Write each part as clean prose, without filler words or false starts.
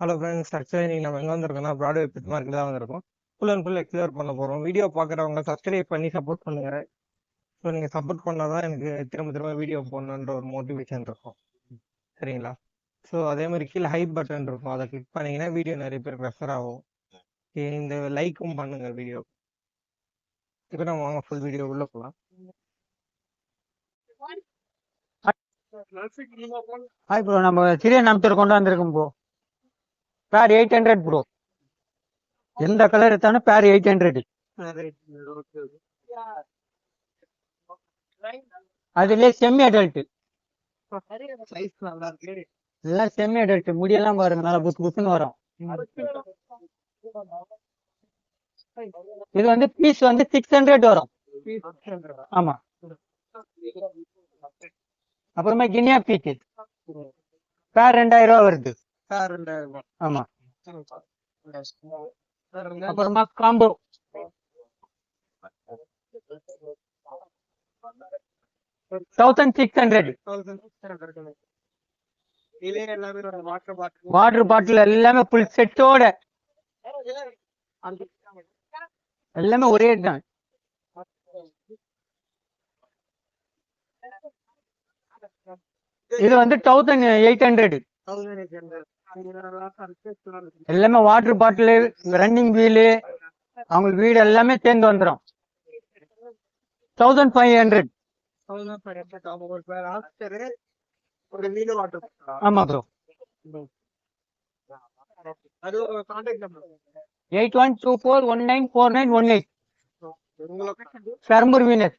Hello friends, actually நீங்கள் நம்ம எங்கே வந்திருக்கோம்னா ப்ராட்வே பிட் மார்க்கெட் தான் வந்திருக்கோம். ஃபுல் அண்ட் ஃபுல் எக்ஸ்ப்ளோர் பண்ண போகிறோம். வீடியோ பார்க்குறவங்க சப்ஸ்கிரைப் பண்ணி சப்போர்ட் பண்ணுங்கள். ஸோ நீங்கள் சப்போர்ட் பண்ணால் தான் எனக்கு திரும்ப திரும்ப வீடியோ போடணுன்ற ஒரு மோட்டிவேஷன் இருக்கும். சரிங்களா? ஸோ அதே மாதிரி கீழே ஹைப் பட்டன் இருக்கும், அதை கிளிக் பண்ணிங்கன்னா வீடியோ நிறைய பேருக்கு ரெஃபர் ஆகும். இந்த லைக்கும் பண்ணுங்கள் வீடியோ. இப்போ நம்ம வாங்க ஃபுல் வீடியோ உள்ளே போகலாம். ஹாய் ப்ரோ, நம்ம சிரியன் அம்சர் கொண்டு வந்திருக்கோம் ப்ரோ. பேர் 800 ப்ரோ. எந்த கலர் எடுத்தாலும் பேர் 800. அதுலயே செமி அடல்ட். எல்லாம் செமி அடல்ட். முடியெல்லாம் பாருங்க, நல்லா புசு புசுன்னு வரும். இது வந்து பீஸ் வந்து 600 வரும். ஆமா. அப்புறமா கினியா பீஸ் பேர் 2000 ரூபா வருது. ஆமா. அப்புறமா காம்போ 1600. வாட்டர் பாட்டில் எல்லாமே ஃபுல் செட்டோட எல்லாமே ஒரே தான். இது வந்து 1800. எல்லாமே வாட்டர் பாட்டில், ரன்னிங் வீலு, அவங்க வீடு எல்லாமே சேர்ந்து வந்துடும். 1500. ஆமா bro. 8124194918 Perambur Venus.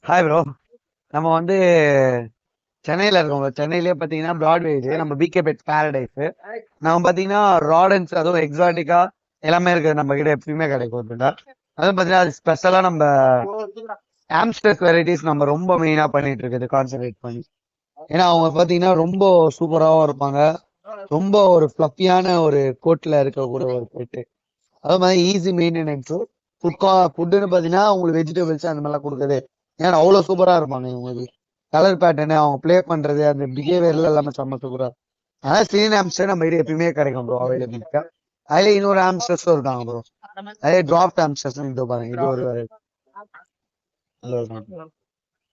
Hi bro, நம்ம வந்து சென்னையில இருக்கோம். சென்னையிலேயே பார்த்தீங்கன்னா ப்ராட்வே இது நம்ம பிகே பெட் பேரடைஸ். நம்ம பார்த்தீங்கன்னா ராடன்ஸ், அதுவும் எக்ஸாட்டிக்கா எல்லாமே இருக்குது நம்ம கிட்ட, எப்பயுமே கிடைக்கும். அதுவும் பார்த்தீங்கன்னா அது ஸ்பெஷலாக நம்ம ஆம்ஸ்டர்ஸ் வெரைட்டிஸ் நம்ம ரொம்ப மெயினாக பண்ணிட்டு இருக்குது, கான்சென்ட்ரேட் பண்ணி. ஏன்னா அவங்க பார்த்தீங்கன்னா ரொம்ப சூப்பராகவும் இருப்பாங்க, ரொம்ப ஒரு ஃப்ளஃபியான ஒரு கோட்டில் இருக்கக்கூடிய ஒரு பெட்டு. அது மாதிரி ஈஸி மெயின்டெனன்ஸு. ஃபுட்டுன்னு பார்த்தீங்கன்னா உங்களுக்கு வெஜிடபிள்ஸ் அந்த மாதிரிலாம் கொடுக்குது. ஏன்னா அவ்வளோ சூப்பராக இருப்பாங்க இவங்களுக்கு. கலர் பேட்டர்னு, அவங்க ப்ளே பண்ணுறது, அந்த பிஹேவியர்ல எல்லாமே செம்ம சூப்பராக. அதனால் சீன் ஆம்ஸ்டர் நம்ம இது எப்பயுமே கிடைக்கும் ப்ரோ, அவைலபிலிட்டா. அதுல இன்னொரு ஆம்ஸ்டர்ஸும் இருக்காங்க ப்ரோ. அதே டிராப்ட் ஆம்ஸ்டர்ஸ் இது பாருங்க,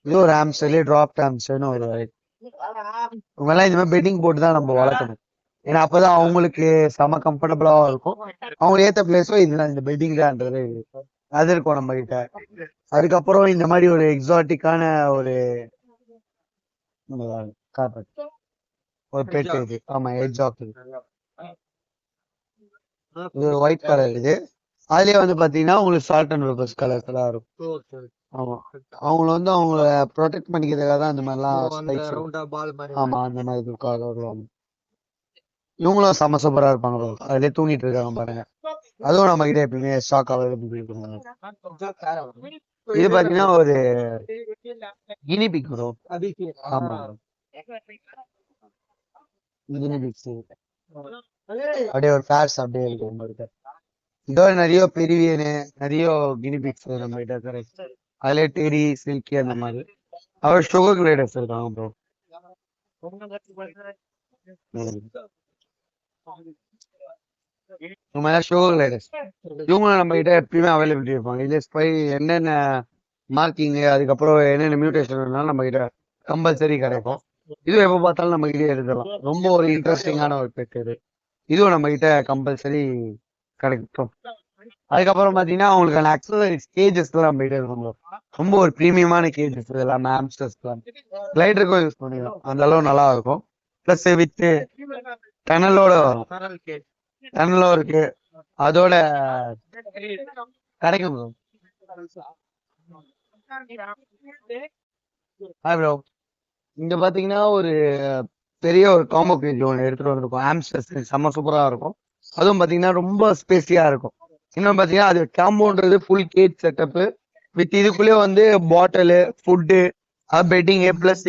இது ஒரு ஆம்ஸ்டர்லேயே டிராப்ட் ஆம்ஸ்டர்னு ஒரு வெரைட்டி. இவங்கெல்லாம் இந்த மாதிரி பெட்டிங் போட்டு தான் நம்ம வளர்க்கணும். ஏன்னா அப்பதான் அவங்களுக்கு செம கம்ஃபர்டபுளாகவும் இருக்கும். அவங்களுக்கு ஏற்ற பிளேஸும் இதுதான், இந்த பெட்டிங் தான்ன்றது அது இருக்கும் நம்ம கிட்ட. அதுக்கப்புறம் இந்த மாதிரி ஒரு எக்ஸாட்டிக்கான ஒரு கார்பெட் ஒரு பெட் இது. ஆமா, எட்ஜாக். இது ஒயிட் கலர். இது அதுலயே வந்து பாத்தீங்கன்னா உங்களுக்கு சால்ட் அண்ட் பெப்பர்ஸ் கலர்ஸ் எல்லாம் இருக்கும். ஆமா, அவங்கள வந்து அவங்கள ப்ரொடெக்ட் பண்ணிக்கிறதுக்காக தான் அந்த மாதிரிலாம். ஆமா, அந்த மாதிரி வருவாங்க. இவங்களும் செம சூப்பரா இருப்பாங்க bro. அதுலயே தூங்கிட்டு இருக்காங்க பாருங்க. அதுவும் நம்ம கிட்ட எப்பயுமே ஸ்டாக் அவைலபிள் இருக்குங்க. இது பாத்தீங்கன்னா ஒரு கினி பிக் ப்ரோ. ஆமா, கினி பிக்ஸ் அப்படியே ஒரு பேர்ஸ் அப்படியே இருக்கு உங்ககிட்ட. இதோ நிறைய பெரியனு நிறைய கினி பிக்ஸ் நம்ம கிட்ட இருக்கு. அதுல டெரி, சில்கி அந்த மாதிரி. அவர் சுகர் கிரேடர்ஸ் இருக்காங்க ப்ரோ. சுகர் கிரேடர்ஸ் இவங்களும் நம்ம கிட்ட எப்பயுமே அவைலபிலிட்டி இருப்பாங்க. இதுல ஸ்பை என்னென்ன மார்க்கிங், அதுக்கப்புறம் என்னென்ன மியூட்டேஷன் இருந்தாலும் நம்ம கிட்ட கம்பல்சரி கிடைக்கும். இதுவும் எப்போ பார்த்தாலும் நம்ம கிட்டே இருக்கலாம். ரொம்ப ஒரு இன்ட்ரெஸ்டிங்கான ஒரு பெட் இது. இதுவும் நம்ம கிட்ட கம்பல்சரி கிடைக்கும். அதுக்கப்புறம் பாத்தீங்கன்னா அவங்களுக்கான அக்சசரிஸ் கேஜஸ் எல்லாம் நம்ம கிட்ட இருக்கும். ரொம்ப ஒரு பிரீமியமான கேஜஸ் இதெல்லாம், ஆம்ஸ்டர்ஸ் கிளைடருக்கும் யூஸ் பண்ணிக்கலாம். அந்த அளவு நல்லா இருக்கும். பிளஸ் வித் டனலோட வரும். டனலும் இருக்கு, அதோட கிடைக்கும் ப்ரோ. ஹாய் ப்ரோ, இங்க பாத்தீங்கன்னா ஒரு பெரிய ஒரு காம்போ கேஜ் ஒன்று எடுத்துட்டு வந்திருக்கோம். ஆம்ஸ்டர்ஸ் செம்ம சூப்பரா இருக்கும். அதுவும் பாத்தீங்கன்னா ரொம்ப ஸ்பேசியா இருக்கும். இன்னும் பாத்தீங்கன்னா அது காம்போன்றது ஃபுல் கேஜ் செட்டப் வித் இதுக்குள்ளேயே வந்து பாட்டிலு, ஃபுட்டு, பெட்டிங் பிளஸ்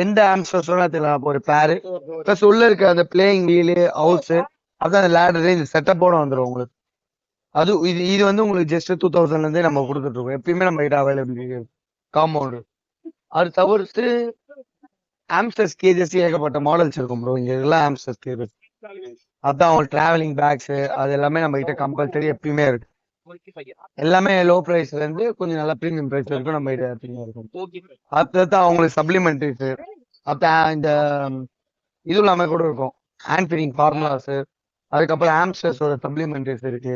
எந்த ஆம்ஸ்டர்ஸ் தெரியல ஒரு பேரு பிளஸ் உள்ள இருக்க அந்த பிளேயிங் வீலு, ஹவுஸ், அதான் அந்த லேடரு, இந்த செட்டப்போட வந்துடும் உங்களுக்கு. அது இது வந்து உங்களுக்கு ஜஸ்ட் 2000 இருந்தே நம்ம கொடுத்துட்டு இருக்கோம். எப்பயுமே நம்ம கிட்ட அவைலபிலிட்டி காம்பவுண்டு. அது தவிர்த்து ஆம்ஸ்டர்ஸ் கேஜஸ் ஏகப்பட்ட மாடல்ஸ் இருக்கும் ப்ரோ. இங்க எல்லாம் ஆம்ஸ்டர்ஸ் கேஜஸ். அதான் அவங்க டிராவலிங் பேக்ஸ் அது எல்லாமே நம்ம கிட்ட கம்பல்சரி எப்பயுமே இருக்கு. எல்லாமே லோ பிரைஸ்ல இருந்து கொஞ்சம் நல்லா ப்ரீமியம் பிரைஸ்ல இருக்கும் நம்ம கிட்ட எப்பயுமே இருக்கும். அதுதான் அவங்களுக்கு சப்ளிமெண்ட்ரிஸ் அப்புறம் இந்த இது இல்லாம கூட இருக்கும் ஹேண்ட் ஃபீடிங் ஃபார்முலாஸ். அதுக்கப்புறம் ஆம்ஸ்டர்ஸோட சப்ளிமெண்ட்ரிஸ் இருக்கு.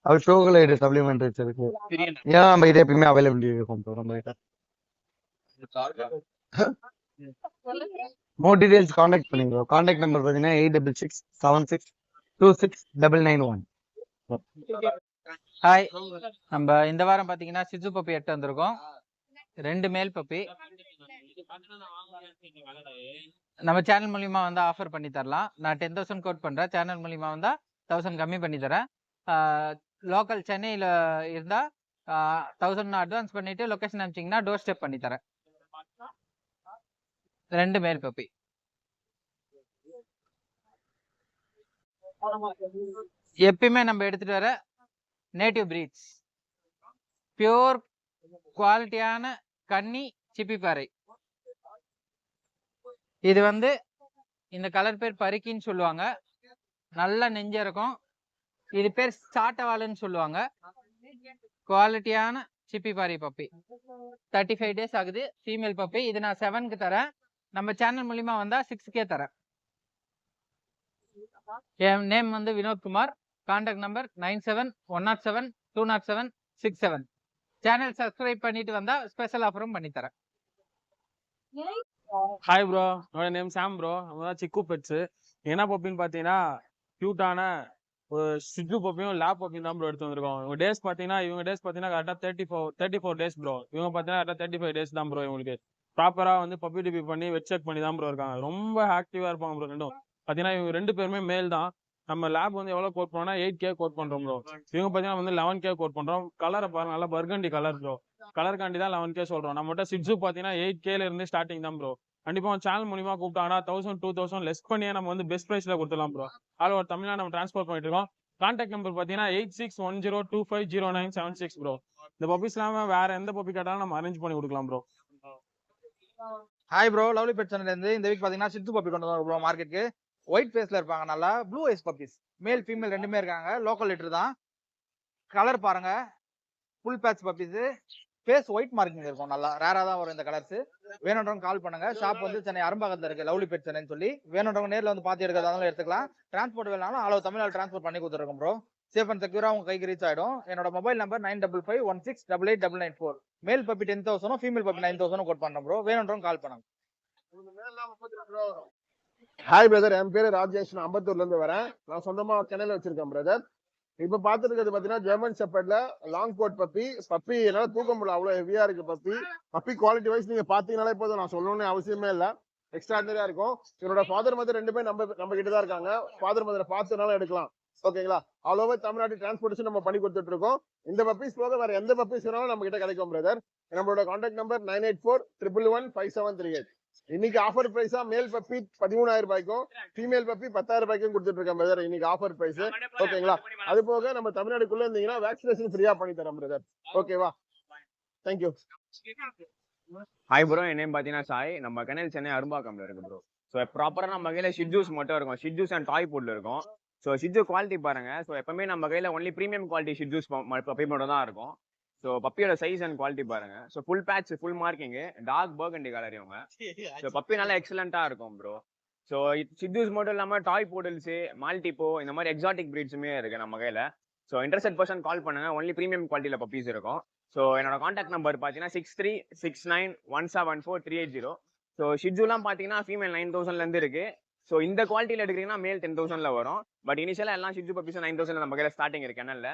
அது ஷோகலைடு சப்ளிமெண்ட்ரிஸ் இருக்கு. ஏன்னா நம்ம கிட்ட எப்பயுமே அவைலபிலிட்டி இருக்கும் ப்ரோ நம்ம கிட்ட. மோர் டீடைல்ஸ் கான்டாக்ட் பண்ணுங்க. கான்டாக்ட் நம்பர் பார்த்தீங்கன்னா 8667626991. ஹாய், நம்ம இந்த வாரம் பாத்தீங்கன்னா சிஜு பப்பி எட்டு வந்திருக்கோம். 2 மேல் பப்பி நம்ம சேனல் மூலியமா வந்து ஆஃபர் பண்ணி தரலாம். நான் 10,000 கோட் பண்றேன். சேனல் மூலியமா வந்தா 1000 கம்மி பண்ணி தரேன். லோக்கல் சென்னையில இருந்தா 1000 அட்வான்ஸ் பண்ணிட்டு லொகேஷன் அனுப்பிச்சிங்கன்னா டோர் ஸ்டெப் பண்ணி தரேன். 2 மேல் பப்பி. எப்பயுமே நம்ம எடுத்துட்டு வர நேட்டிவ் பிரீட்ஸ், பியூர் குவாலிட்டியான கன்னி சிப்பிப்பாறை. இது வந்து இந்த கலர் பேர் பருக்கின்னு சொல்லுவாங்க. நல்ல நெஞ்ச இருக்கும். இது பேர் சாட்டவாளுன்னு சொல்லுவாங்க. குவாலிட்டியான சிப்பிப்பாறை பப்பி. 35 டேஸ் ஆகுது. Female puppy. இது நான் 7க்கு தரேன். நம்ம சேனல் மூலியமா வந்தா 6K தரேன். என் நேம் வந்து Vinodkumar. Contact number 9710720767. Channel subscribe பண்ணிட்டு வந்தா ஸ்பெஷல் ஆஃபரும் பண்ணி தரேன். ஹாய் ப்ரோ, என்னோட நேம் சாம் ப்ரோ. நம்ம தான் சிக்கு பெட்ஸ். என்ன பப்பின்னு பார்த்தீங்கன்னா க்யூட்டான ஒரு சிஜு பப்பியும் லேப் பப்பியும் தான் ப்ரோ எடுத்து வந்திருக்கோம். இவங்க டேஸ் பார்த்தீங்கன்னா கரெக்டாக 34 டேஸ் ப்ரோ. இவங்க பார்த்தீங்கன்னா கரெக்டாக 35 டேஸ் தான் ப்ரோ. இவங்களுக்கு ப்ராப்பராக வந்து பப்பி டிபி பண்ணி வெட் செக் பண்ணி தான் ப்ரோ இருக்காங்க. ரொம்ப ஆக்டிவாக இருப்பாங்க ப்ரோ. ரெண்டும் பார்த்தீங்கன்னா இவங்க 2 பேருமே மேல் தான். நம்ம லேப் வந்து எவ்வளோ கோட் பண்ணோம்னா 8K கோட் பண்ணுறோம் ப்ரோ. இவங்க பார்த்தீங்கன்னா வந்து 11K கோட் பண்ணுறோம். கலரை பாருங்க, நல்லா பர்கண்டி கலர் ப்ரோ. கலருக்காண்டி தான் 11K சொல்கிறோம். நம்மகிட்ட சிட்ஸு பார்த்தீங்கன்னா 8Kல இருந்து ஸ்டார்டிங் தான் ப்ரோ. கண்டிப்பாக சேனல் மூலியமாக கூப்பிட்டாங்கன்னா 1000 2000 லெஸ் பண்ணியே நம்ம வந்து பெஸ்ட் ப்ரைஸில் கொடுத்துலாம் ப்ரோ. ஆல் ஓவர் தமிழ்நாடு நம்ம ட்ரான்ஸ்போர்ட் பண்ணிட்டு இருக்கோம். கான்டாக்ட் நம்பர் பார்த்தீங்கன்னா 8610250976 ப்ரோ. இந்த பப்பிஸ் இல்லாமல் வேற எந்த பப்பி கேட்டாலும் நம்ம அரேஞ்ச் பண்ணி கொடுக்கலாம் bro. Hi bro, lovely pet சேனல்ல இருந்து இந்த வீக் பாத்தீங்கன்னா சித்து பப்பி கொண்டு வரோம் ப்ரோ. மார்க்கெட்டுக்கு ஒயிட் ஃபேஸ்ல இருப்பாங்க. நல்லா blue eyes puppies. Male female ரெண்டுமே இருக்காங்க. லோக்கல் லிட்டர் தான். கலர் பாருங்க, full patch puppies. Face white marking இருக்கும். நல்லா ரேரா தான் வரும் இந்த கலர்ஸ். வேணுன்றவங்க கால் பண்ணுங்க. ஷாப் வந்து சென்னை அரும்பாக்கத்துல இருக்கு, லவ்லி பெட் சென்னைன்னு சொல்லி. வேணுன்றவங்க நேரில் வந்து பார்த்து எடுக்கிறதாலும் எடுத்துக்கலாம். டிரான்ஸ்போர்ட் வேணாலும் ஆல் தமிழ்நாடு டிரான்ஸ்போர்ட் பண்ணி கொடுத்துருக்கோம் ப்ரோ. சேஃப் அண்ட் செக்யூரா உங்க கைக்கு ரீச் ஆயிடும். என்னோட mobile number 9551688994. Male puppy 10,000, female puppy 9,000 quote பண்றோம் ப்ரோ. வேணுன்றவங்க கால் பண்ணுங்க. ஹாய் பிரதர், என் பேரு ராஜேஷ். நான் அம்பத்தூர்ல இருந்து வரேன். நான் சொந்தமா சென்னையில வச்சிருக்கேன் பிரதர். இப்ப பாத்துருக்கிறது பாத்தீங்கன்னா ஜெர்மன் ஷெப்பர்ட்ல லாங் கோட் பப்பி. பப்பி என்னால தூக்க முடியல, அவ்வளவு ஹெவியா இருக்கு பப்பி. பப்பி குவாலிட்டி வைஸ் நீங்க பாத்தீங்கன்னாலே போதும், நான் சொல்லணும்னு அவசியமே இல்ல. எக்ஸ்ட்ராடனரியா இருக்கும். என்னோட ஃபாதர் மதர் 2 பேரும் நம்ம கிட்ட தான் இருக்காங்க. ஃபாதர் மதரை பார்த்துனாலும் எடுக்கலாம். ஓகேங்களா? ஆல் ஓவர் தமிழ்நாடு டிரான்ஸ்போர்டேஷன் நம்ம பண்ணி கொடுத்துட்டு இருக்கோம். இந்த பப்பீஸ் போக வேற எந்த பப்பீஸ் வேணாலும் நம்ம கிட்ட கிடைக்கும் பிரதர். நம்மளோட கான்டாக்ட் நம்பர் 9841115738. இன்னைக்கு ஆஃபர் பிரைஸா மேல் பப்பி 13,000 ரூபாய்க்கும் ஃபீமேல் பப்பி 10,000 ரூபாய்க்கும் கொடுத்துட்டு இருக்கேன் பிரதர். இன்னைக்கு ஆஃபர் பிரைஸ். ஓகேங்களா? அது போக நம்ம தமிழ்நாடுக்குள்ள இருந்தீங்கன்னா வேக்சினேஷன் ஃப்ரீயா பண்ணி தரோம் பிரதர். ஓகேவா? தேங்க்யூ. ஹாய் ப்ரோ, என் நேம் பார்த்தீங்கன்னா சாய். நம்ம கனல் சென்னை அரும்பாக்கம்ல இருக்கு ப்ரோ. ஸோ ப்ராப்பராக நம்ம கையில் ஷிட்ஜூஸ் மட்டும் இருக்கும். ஷிட்ஜூஸ் அண்ட் டாய் ஃபுட்ல இருக்கும். ஸோ ஷிட்ஜூ குவாலிட்டி பாருங்க. ஸோ எப்பவுமே நம்ம கையில் only premium quality shih tzus puppy மட்டும் தான் இருக்கும். ஸோ பப்பியோட சைஸ் அண்ட் குவாலிட்டி பாருங்க. So full patch, full marking, dark burgundy colour இவங்க. ஸோ பப்பி நல்லா எக்ஸலண்டா இருக்கும் ப்ரோ. ஸோ ஷிட்ஜூஸ் மட்டும் இல்லாமல் டாய் போடல்ஸ், மால்டிப்போ, இந்த மாதிரி எக்ஸாட்டிக் பிரீட்ஸுமே இருக்கு நம்ம கையில். ஸோ இன்ட்ரெஸ்டட் பர்சன் கால் பண்ணுங்க. ஒன்லி ப்ரீமியம் குவாலிட்டியில் பப்பீஸ் இருக்கும். ஸோ என்னோட கான்டாக்ட் நம்பர் பார்த்தீங்கன்னா 6369174380. ஸோ ஷிட்ஜூலாம் பார்த்தீங்கன்னா ஃபீமேல் 9,000லேருந்து இருக்கு. ஸோ இந்த குவாலிட்டியில் எடுக்கிறீங்கன்னா மேல் 10,000ல வரும். பட் இனிஷியலாக எல்லாம் ஷிட்ஜூ பப்பீஸ் 9,000 நம்ம கையில் ஸ்டார்டிங் இருக்கு கனல்ல.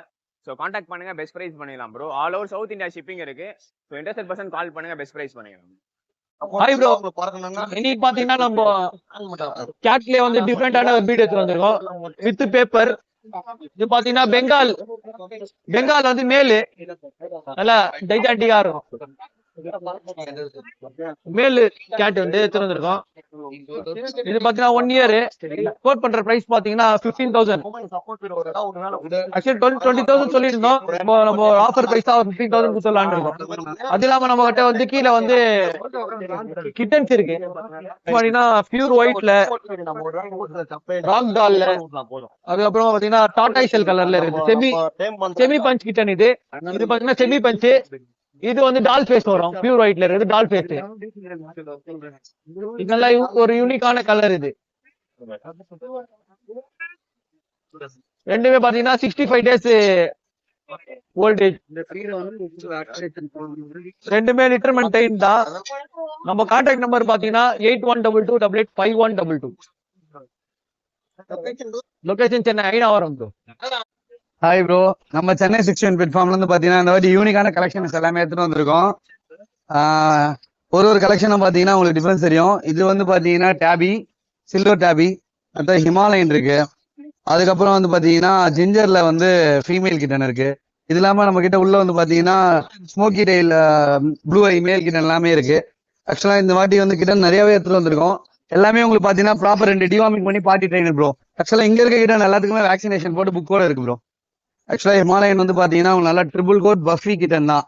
ஸோ கான்டாக்ட் பண்ணுங்க, பெஸ்ட் ப்ரைஸ் பண்ணிடலாம் bro. All over south India shipping இருக்கு. ஸோ இன்ட்ரெஸ்டட் பர்சன் கால் பண்ணுங்க, பெஸ்ட் ப்ரைஸ் பண்ணிக்கலாம். ஹாய் ப்ரோ, இன்னைக்கு பாத்தீங்கன்னா நம்ம கேட்லயே வந்து டிஃப்ரெண்டான ஒரு பீட் எடுத்து வந்திருக்கோம் வித் பேப்பர். இது பாத்தீங்கன்னா பெங்கால் வந்து மேலு நல்லா டைட்டாண்டிக்கா இருக்கும். மேல் கேட் வந்து எடுத்துட்டு வந்திருக்கோம். இது பாத்தீங்கன்னா 1 இயர் கோட் பண்ற பிரைஸ் பாத்தீங்கன்னா 15,000. ஆக்சுவலி 20,000 சொல்லியிருந்தோம். நம்ம ஆஃபர் பிரைஸ் தான் 15,000 கொடுத்துடலான்னு இருக்கோம். அது இல்லாம நம்ம கிட்ட வந்து கீழே வந்து கிட்டன்ஸ் இருக்கு பாத்தீங்கன்னா பியூர் ஒயிட்ல, ராக் டால்ல, அதுக்கப்புறம் பாத்தீங்கன்னா டாட்டாய்ஷல் கலர்ல இருக்கு. செமி பஞ்ச் கிட்டன் இது பாத்தீங்கன்னா செமி பஞ்ச். இது வந்து டால் ஃபேஸ் வரும், பியூர் ஒயிட்ல இருக்கு டால் ஃபேஸ். இதெல்லாம் ஒரு யூனிக்கான கலர். இது ரெண்டுமே பாத்தீங்கன்னா 65 days ஓல்டேஜ். ரெண்டுமே லிட்டர்மென்ட் டைம் தான். நம்ம கான்டாக்ட் நம்பர் பாத்தீங்கன்னா 8122885122. Location Chennai Ainavaram bro. Hi bro, நம்ம சென்னை 61 பிளாட்ஃபார்ம்ல இருந்து பாத்தீங்கன்னா இந்த மாதிரி யூனிக்கான கலெக்ஷன்ஸ் எல்லாமே எடுத்துட்டு வந்திருக்கோம். ஒரு கலெக்ஷனும் பாத்தீங்கன்னா உங்களுக்கு டிஃபரன்ஸ் தெரியும். இது வந்து பாத்தீங்கன்னா டேபி, சில்வர் டேபி, அடுத்த ஹிமாலயன் இருக்கு. அதுக்கப்புறம் வந்து பாத்தீங்கன்னா ஜிஞ்சர்ல வந்து ஃபீமேல் கிட்டன் இருக்கு. இது இல்லாம நம்ம கிட்ட உள்ள வந்து பாத்தீங்கன்னா ஸ்மோக்கி டெயில், ப்ளூ ஐ மேல் கிட்டன் எல்லாமே இருக்கு. ஆக்சுவலா இந்த வாட்டி வந்து கிட்டன் நிறையவே எடுத்துட்டு வந்திருக்கோம். எல்லாமே உங்களுக்கு பாத்தீங்கன்னா ப்ராப்பர் 2 டிவார்மிங் பண்ணி பார்ட்டி ட்ரைனர் ப்ரோ. ஆக்சுவலா இங்க இருக்க கிட்டன் எல்லாத்துக்குமே வேக்சினேஷன் போட்டு புக்கோட இருக்கு ப்ரோ. ஆக்சுவலா ஹிமாலயன் வந்து பாத்தீங்கன்னா நல்லா ட்ரிபிள் கோட் பஃபி கிட்டன் தான்.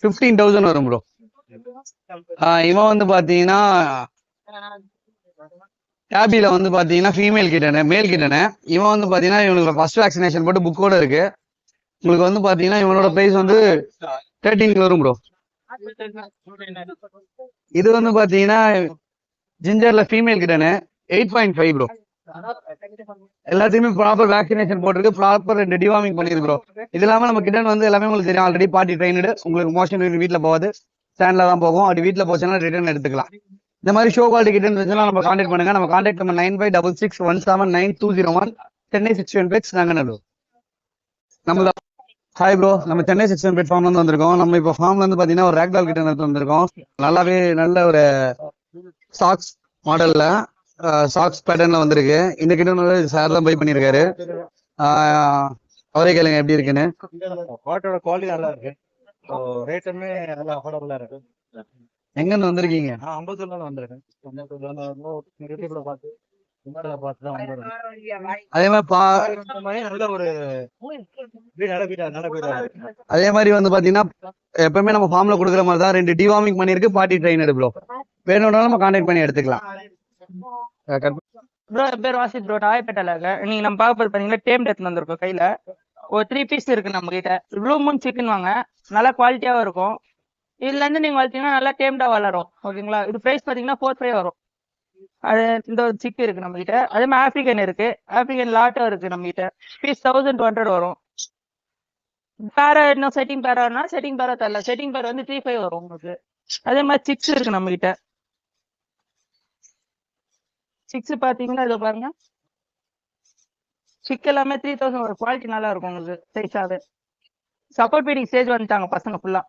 15,000 வரும் ப்ரோ. இவன் வந்து பாத்தீங்கன்னா டேபில வந்து பாத்தீங்கன்னா ஃபீமேல் கிட்டனு, மேல் கிட்டனு. இவன் வந்து பாத்தீங்கன்னா இவனுக்கு ஃபர்ஸ்ட் வேக்சினேஷன் போட்டு புக்கோட இருக்கு. உங்களுக்கு வந்து பாத்தீங்கன்னா இவனோட பிரைஸ் வந்து 13 வரும் ப்ரோ. இது வந்து பாத்தீங்கன்னா ஜிஞ்சர்ல ஃபீமேல் கிட்டனு 8.5 ப்ரோ. எல்லாத்தையுமே ப்ராப்பர் வேக்சினேஷன் போட்டிருக்கு, ப்ராப்பர் 2 டிவார்மிங் பண்ணிருக்கு ப்ரோ. இது இல்லாம நம்ம கிட்டன் வந்து எல்லாமே உங்களுக்கு தெரியும், ஆல்ரெடி பார்ட்டி ட்ரைனடு. உங்களுக்கு மோஷன் வீட்டுல போகாது, ஸ்டாண்ட்ல தான் போகும். அப்படி வீட்டுல போச்சுன்னா ரிட்டர்ன் எடுத்துக்கலாம். இந்த மாதிரி ஷோ குவாலிட்டி கிட்டன் இருந்துச்சுன்னா நம்ம கான்டாக்ட் பண்ணுங்க. நம்ம கான்டாக்ட் நம்பர் 9566179201, சென்னை 61 பெட்ஸ் நாங்கநல்லூர். நம்ம ஹாய் ப்ரோ, நம்ம சென்னை 61 பெட் ஃபார்ம்ல இருந்து வந்திருக்கோம். நம்ம இப்போ ஃபார்ம்ல இருந்து பாத்தீங்கன்னா ஒரு ரேக்டால் கிட்டன் எடுத்து வந்திருக்கோம். நல்லாவே நல்ல ஒரு சாக்ஸ் மாடல்ல, சாக்ஸ் பேட்டர்ன்ல வந்திருக்கு. இந்த கிட்டன் வந்து சார் தான் பை பண்ணிருக்காரு. அவரே கேளுங்க எப்படி இருக்குன்னு. பாட்டோட குவாலிட்டி நல்லா இருக்கு. ரேட்டுமே நல்லா அஃபோர்டபுளா இருக்கு. எங்க இருந்து வந்திருக்கீங்க? அம்பத்தூர்ல வந்திருக்கேன். யூடியூப்ல பார்த்து தான் வந்திருக்கேன். அதே மாதிரி நல்ல ஒரு அதே மாதிரி வந்து பாத்தீங்கன்னா எப்பவுமே நம்ம ஃபார்ம்ல கொடுக்குற மாதிரி தான் 2 டிவார்மிங் பண்ணிருக்கு, பார்ட்டி ட்ரைனர் ப்ரோ. வேணும்னாலும் நம்ம கான்டாக்ட் பண்ணி எடுத்துக்கலாம். ப்ரோ என் பேர் வாசித் ப்ரோ, ராயப்பேட்டையில இருக்கேன். நீங்க நம்ம பார்க்க போது பாத்தீங்கன்னா டேம் டெத் வந்திருக்கோம். கையில ஒரு 3 பீஸ் இருக்கு நம்ம கிட்ட. ப்ளூ மூன் சிக்கன் வாங்க, நல்லா குவாலிட்டியாவும் இருக்கும். இதுல இருந்து நீங்க வளர்த்தீங்கன்னா நல்லா டேம்டா வளரும். ஓகேங்களா? இது பிரைஸ் பாத்தீங்கன்னா 4.5 வரும். அது இந்த ஒரு சிக்கு இருக்கு நம்ம கிட்ட. அதே மாதிரி ஆப்பிரிக்கன் இருக்கு, ஆப்பிரிக்கன் லாட்டும் இருக்கு நம்ம கிட்ட. பீஸ் 1200 வரும். பேரா இன்னும் செட்டிங் பேரானா செட்டிங் பேரா தரல. செட்டிங் பேர் வந்து 3.5 வரும் உங்களுக்கு. அதே மாதிரி சிக்ஸ் இருக்கு நம்ம கிட்ட. சிக்ஸ் பாத்தீங்கன்னா இதை பாருங்க, சிக் எல்லாமே 3000 வரும். குவாலிட்டி நல்லா இருக்கும் உங்களுக்கு சைஸாவே. சப்போர்ட் பீடிங் ஸ்டேஜ் வந்துட்டாங்க பசங்க ஃபுல்லா.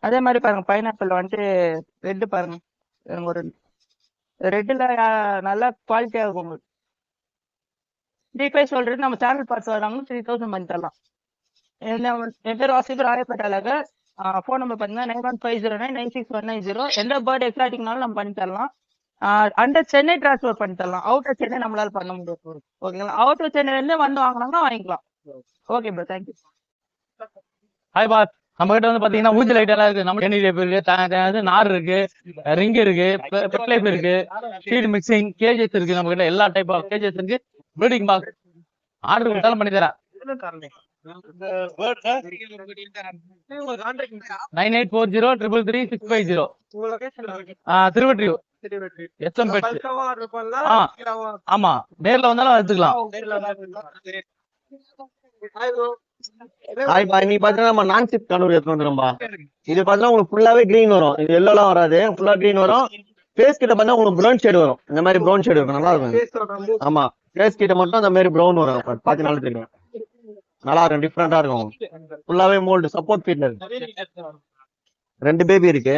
அதே மாதிரி பாருங்க பைனாப்பிள் வந்துட்டு ரெட்டு பாருங்க, ஒரு ரெட்டுல நல்லா குவாலிட்டியா இருக்கும் உங்களுக்கு. 3.5 சொல்றது நம்ம சேனல் பார்த்து வராங்க 3000 பண்ணி தரலாம். என் பேர் வாசிப், ராயப்பேட்டையில. ஃபோன் நம்பர் பாத்தீங்கன்னா 9150996190. எந்த பேர்ட் எக்ஸாட்டிக்னாலும் நம்ம பண்ணி தரலாம். அண்டர் சென்னை டிரான்ஸ்பர் பண்ணி தரலாம். அவுட்டர் சென்னை நம்மளால பண்ண முடியாது. ஓகேங்களா? அவுட்டர் சென்னைல இருந்து வந்து வாங்கினாங்கன்னா வாங்கிக்கலாம். Okay bro, thank you. Hi boss, நம்ம கிட்ட வந்து பாத்தீங்கன்னா ஊஞ்சல் லைட் எல்லாம் இருக்கு. நம்ம இருக்கு, நார் இருக்கு, ரிங் இருக்கு, பெட்லைஃப் இருக்கு, ஃபீட் மிக்சிங், கேஜஸ் இருக்கு. நம்ம கிட்ட எல்லா டைப் ஆஃப் கேஜஸ் இருக்கு. ப்ரீடிங் பாக்ஸ் ஆர்டர் கொடுத்தாலும் பண்ணி தரேன். 9840333650. Thiruvottiyur SM pets. ஆமா, நேர்ல வந்தாலும் எடுத்துக்கலாம். ஹாய் பாய், நீ பாத்தீங்கன்னா நம்ம நான் சிப் கண்ணூர் எடுத்து வந்துரும்பா. இது பாத்தீங்கன்னா உங்களுக்கு ஃபுல்லாவே கிரீன் வரும். இது எல்லோலாம் வராது, ஃபுல்லா கிரீன் வரும். ஃபேஸ் கிட்ட பார்த்தா உங்களுக்கு ப்ரௌன் ஷேட் வரும். இந்த மாதிரி ப்ரௌன் ஷேட் இருக்கும், நல்லா இருக்கும். ஆமா, ஃபேஸ் கிட்ட மட்டும் அந்த மாதிரி ப்ரௌன் வரும். பாத்தீங்கன்னா தெரியும், நல்லா இருக்கும், டிஃப்ரெண்டா இருக்கும். ஃபுல்லாவே மோல்டு சப்போர்ட் ஃபீட்ல இருக்கு. 2 பேபி இருக்கு.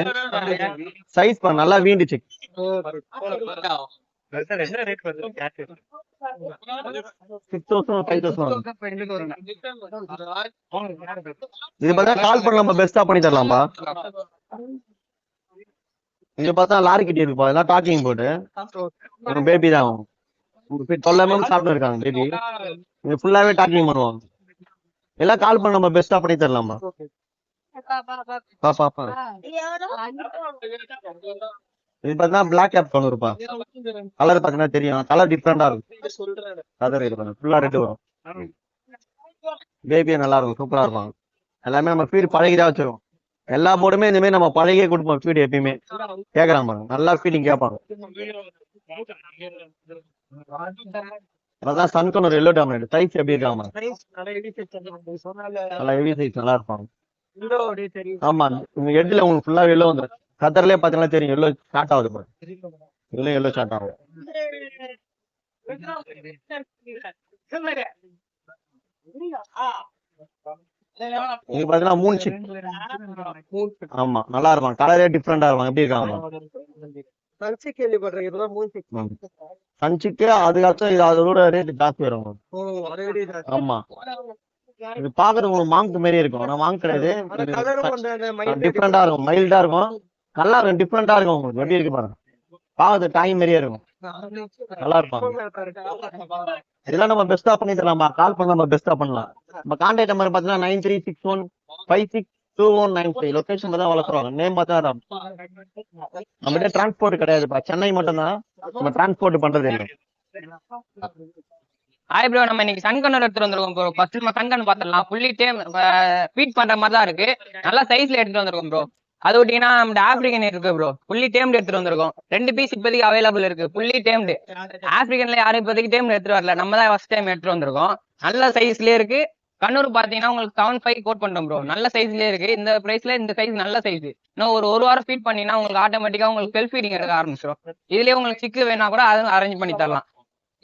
சைஸ் பண்ண நல்லா வீண்டுச்சு. இது பார்த்தா கால் பண்ண நம்ம பெஸ்டா பண்ணி தரலாம்பா. இங்க பார்த்தா லாரி கிட்டி இருக்குப்பா, இதெல்லாம் டாக்கிங் போட்டு பேபி தான். உங்க 12 mm சாப்பிட்டு இருக்காங்க பேபி. இது ஃபுல்லாவே டாக்கிங் பண்ணுவாங்க. எல்லாம் கால் பண்ண நம்ம பெஸ்டா பண்ணி தரலாமா? பாப்பா இது பார்த்தா பிளாக் கேப் கொண்டு இருப்பா. கலர் பார்த்தீங்கன்னா தெரியும், கலர் டிஃப்ரெண்டா இருக்கும். கலர் இது பண்ண ஃபுல்லா ரெட் வரும். பேபியே நல்லா இருக்கும், சூப்பரா இருக்கும். எல்லாமே நம்ம ஃபீட் பழகிதான் வச்சிருக்கோம். எல்லா போர்டுமே இந்த மாதிரி நம்ம பழகியே கொடுப்போம். ஃபீட் எப்பயுமே கேட்கறாங்க பாருங்க, நல்லா ஃபீடிங் கேட்பாங்க. அதான் சன்கன் எல்லோ டாமினேட் சைஸ் எப்படி இருக்காம நல்லா ஹெவி சைஸ் நல்லா இருப்பாங்க. ஆமா, இந்த ஹெட்ல உங்களுக்கு ஃபுல்லா எல்லோ வந்துடும். கத்தர்லயே பாத்தீங்கன்னா தெரியும், எல்லோ ஸ்டார்ட் ஆகுது பாருங்க. இதுல எல்லோ ஸ்டார்ட் ஆகும். இது பாத்தீங்கன்னா மூணு சிக். ஆமா நல்லா இருக்கும், கலரே டிஃப்ரெண்டா இருக்கும். எப்படி இருக்காங்க சன்சிக்கு? அதுக்காச்சும் இது அதோட ரேட் ஜாஸ்தி வரும். ஆமா, இது பாக்குறது உங்களுக்கு மாங்க் மாதிரி இருக்கும், ஆனா மாங்க் கிடையாது. டிஃப்ரெண்டா இருக்கும், மைல்டா இருக்கும், நல்லா இருக்கும், டிஃப்ரெண்டா இருக்கும். உங்களுக்கு எப்படி இருக்கு பாருங்க, பாக்குறது டைம் மாதிரியே இருக்கும், நல்லா இருப்பாங்க. இதெல்லாம் நம்ம பெஸ்டா பண்ணி தரலாமா? கால் பண்ண நம்ம பெஸ்டா பண்ணலாம். நம்ம கான்டாக்ட் நம்பர் பாத்தீங்கன்னா 9361562195. லொகேஷன் தான் வளர்க்குறோம். நேம் பார்த்தா நம்மகிட்ட டிரான்ஸ்போர்ட் கிடையாதுப்பா, சென்னை மட்டும் தான் நம்ம டிரான்ஸ்போர்ட் பண்றது இல்லை. ஹாய் ப்ரோ, நம்ம இன்னைக்கு சன்கன் எடுத்துட்டு வந்திருக்கோம் ப்ரோ. ஃபர்ஸ்ட் நம்ம சன்கன் பாத்திரலாம். ஃபுல்லி டேம் ஃபீட் பண்ற மாதிரி தான் இருக்கு. நல்லா சைஸ்ல எடுத்துட்டு வந்திருக்கோம் ப்ரோ. அது விட்டீங்கன்னா நம்ம ஆப்பிரிக்கன் இருக்கு ப்ரோ, ஃபுல்லி டேம்டு எடுத்துட்டு வந்திருக்கோம். 2 பீஸ் இப்போதைக்கு அவைலபிள் இருக்கு, ஃபுல்லி டேம்டு. ஆப்பிரிக்கன்ல யாரும் இப்போதைக்கு டேம்டு எடுத்துட்டு வரல, நம்ம தான் ஃபர்ஸ்ட் டைம் எடுத்துட்டு வந்திருக்கோம். நல்ல சைஸ்லயே இருக்கு. கண்ணூர் பாத்தீங்கன்னா உங்களுக்கு 7.5 கோட் பண்றோம் ப்ரோ. நல்ல சைஸ்லயே இருக்கு. இந்த பிரைஸ்ல இந்த சைஸ் நல்ல சைஸ். இன்னும் ஒரு வாரம் ஃபீட் பண்ணீங்கன்னா உங்களுக்கு ஆட்டோமேட்டிக்கா உங்களுக்கு செல்ஃப் ஃபீடிங் எடுக்க ஆரம்பிச்சிடும். இதுலயே உங்களுக்கு சிக்கு வேணா கூட அதுவும் அரேஞ்ச் பண்ணி தரலாம்.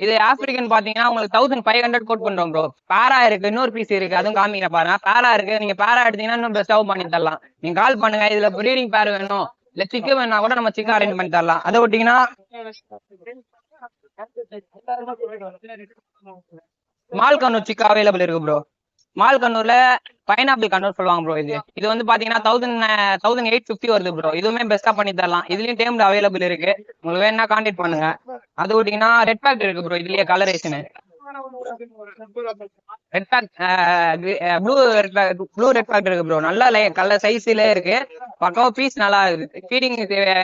இது ஆப்பிரிக்கன் பாத்தீங்கன்னா உங்களுக்கு 1500 கோட் பண்றோம் ப்ரோ. பேரா இருக்கு, இன்னொரு பீஸ் இருக்கு, அதுவும் காமிக்க பாருங்க. பேரா இருக்கு, நீங்க பேரா எடுத்தீங்கன்னா இன்னும் பெஸ்டாவும் பண்ணி தரலாம். நீங்க கால் பண்ணுங்க, இதுல ப்ரீடிங் பேர் வேணும் இல்ல சிக்கு வேணா கூட நம்ம சிக்கு அரேஞ்ச் பண்ணி தரலாம். அதை விட்டீங்கன்னா மால் கண்ணூர் சிக்கு அவைலபிள் இருக்கு ப்ரோ. மால் கண்ணூர்ல பைனாப்பிள் கண்ணூர் சொல்லுவாங்க ப்ரோ. இது வந்து பாத்தீங்கன்னா 1850 வருது ப்ரோ. இதுவுமே பெஸ்டா பண்ணி தரலாம். இதுலயும் டேம்ல அவைலபிள் இருக்கு, உங்களுக்கு வேணா கான்டாக்ட் பண்ணுங்க. அது விட்டீங்கன்னா ரெட் பேக் இருக்கு ப்ரோ. இதுலயே colouration red back, blue red back இருக்கு ப்ரோ. நல்ல கலர் சைஸ்ல இருக்கு, பக்கம் பீஸ் நல்லா இருக்கு. ஃபீடிங்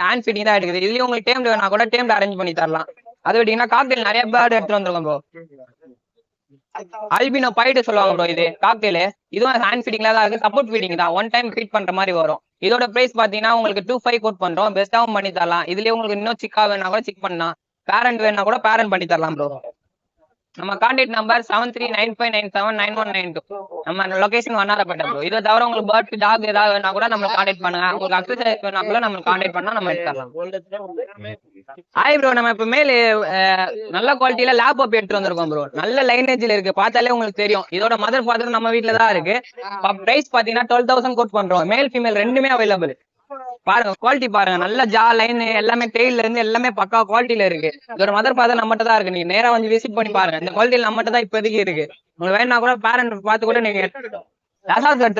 ஹேண்ட் ஃபீடிங் தான் எடுக்குது. இதுலயும் உங்களுக்கு டேம்ல வேணா கூட டேம்ல அரேஞ்ச் பண்ணி தரலாம். அது விட்டீங்கன்னா காக்டெயில் நிறைய பேர்டு எடுத்துட்டு வந்துருக்கோம் ப்ரோ. அல்பினோ பைடு சொல்லுவாங்க ப்ரோ. இது காக்டெயில், இதுவும் ஹேண்ட் ஃபீடிங்ல தான் இருக்கு, சப்போர்ட் ஃபீடிங் தான். 1 டைம் ஃபீட் பண்ற மாதிரி வரும். இதோட பிரைஸ் பாத்தீங்கன்னா உங்களுக்கு 25 கோட் பண்றோம், பெஸ்டாவும் பண்ணி தரலாம். இதுலயே உங்களுக்கு இன்னும் சிக்கா வேணா கூட சிக் பண்ணலாம், பேரண்ட் வேணா கூட பேரண்ட் பண்ணி தரலாம் ப்ரோ. நம்ம கான்டாக்ட் நம்பர் 7395979192. நம்ம லொகேஷன் வண்ணாரப்பேட்டை ப்ரோ. இதை தவிர உங்களுக்கு பேர்ட் டாக் ஏதாவது வேணா கூட நம்ம கான்டாக்ட் பண்ணுங்க. உங்களுக்கு அக்சசரிஸ் வேணா கூட நம்ம கான்டாக்ட் பண்ணா நம்ம எடுத்துக்கலாம். ஹாய் ப்ரோ, நம்ம இப்ப மேல் நல்ல குவாலிட்டியில லேப் பப்பி எடுத்து வந்திருக்கோம் ப்ரோ. நல்ல லைனேஜ்ல இருக்கு, பார்த்தாலே உங்களுக்கு தெரியும். இதோட மதர் ஃபாதர் நம்ம வீட்டுல தான் இருக்கு. பிரைஸ் பாத்தீங்கன்னா 12,000 கோட் பண்றோம். மேல் ஃபீமேல் ரெண்டுமே அவைலபிள். பாருங்க குவாலிட்டி பாருங்க, நல்ல ஜா லைன் எல்லாமே டெய்ல இருந்து எல்லாமே பக்கா குவாலிட்டியில இருக்கு. இதோட மதர் ஃபாதர் நம்மகிட்ட தான் இருக்கு. நீங்க நேரா வந்து விசிட் பண்ணி பாருங்க. இந்த குவாலிட்டியில நம்மகிட்ட தான் இப்போதைக்கு இருக்கு. உங்களுக்கு வேணா கூட பேரண்ட் பார்த்து கூட நீங்க எடுத்துட்டு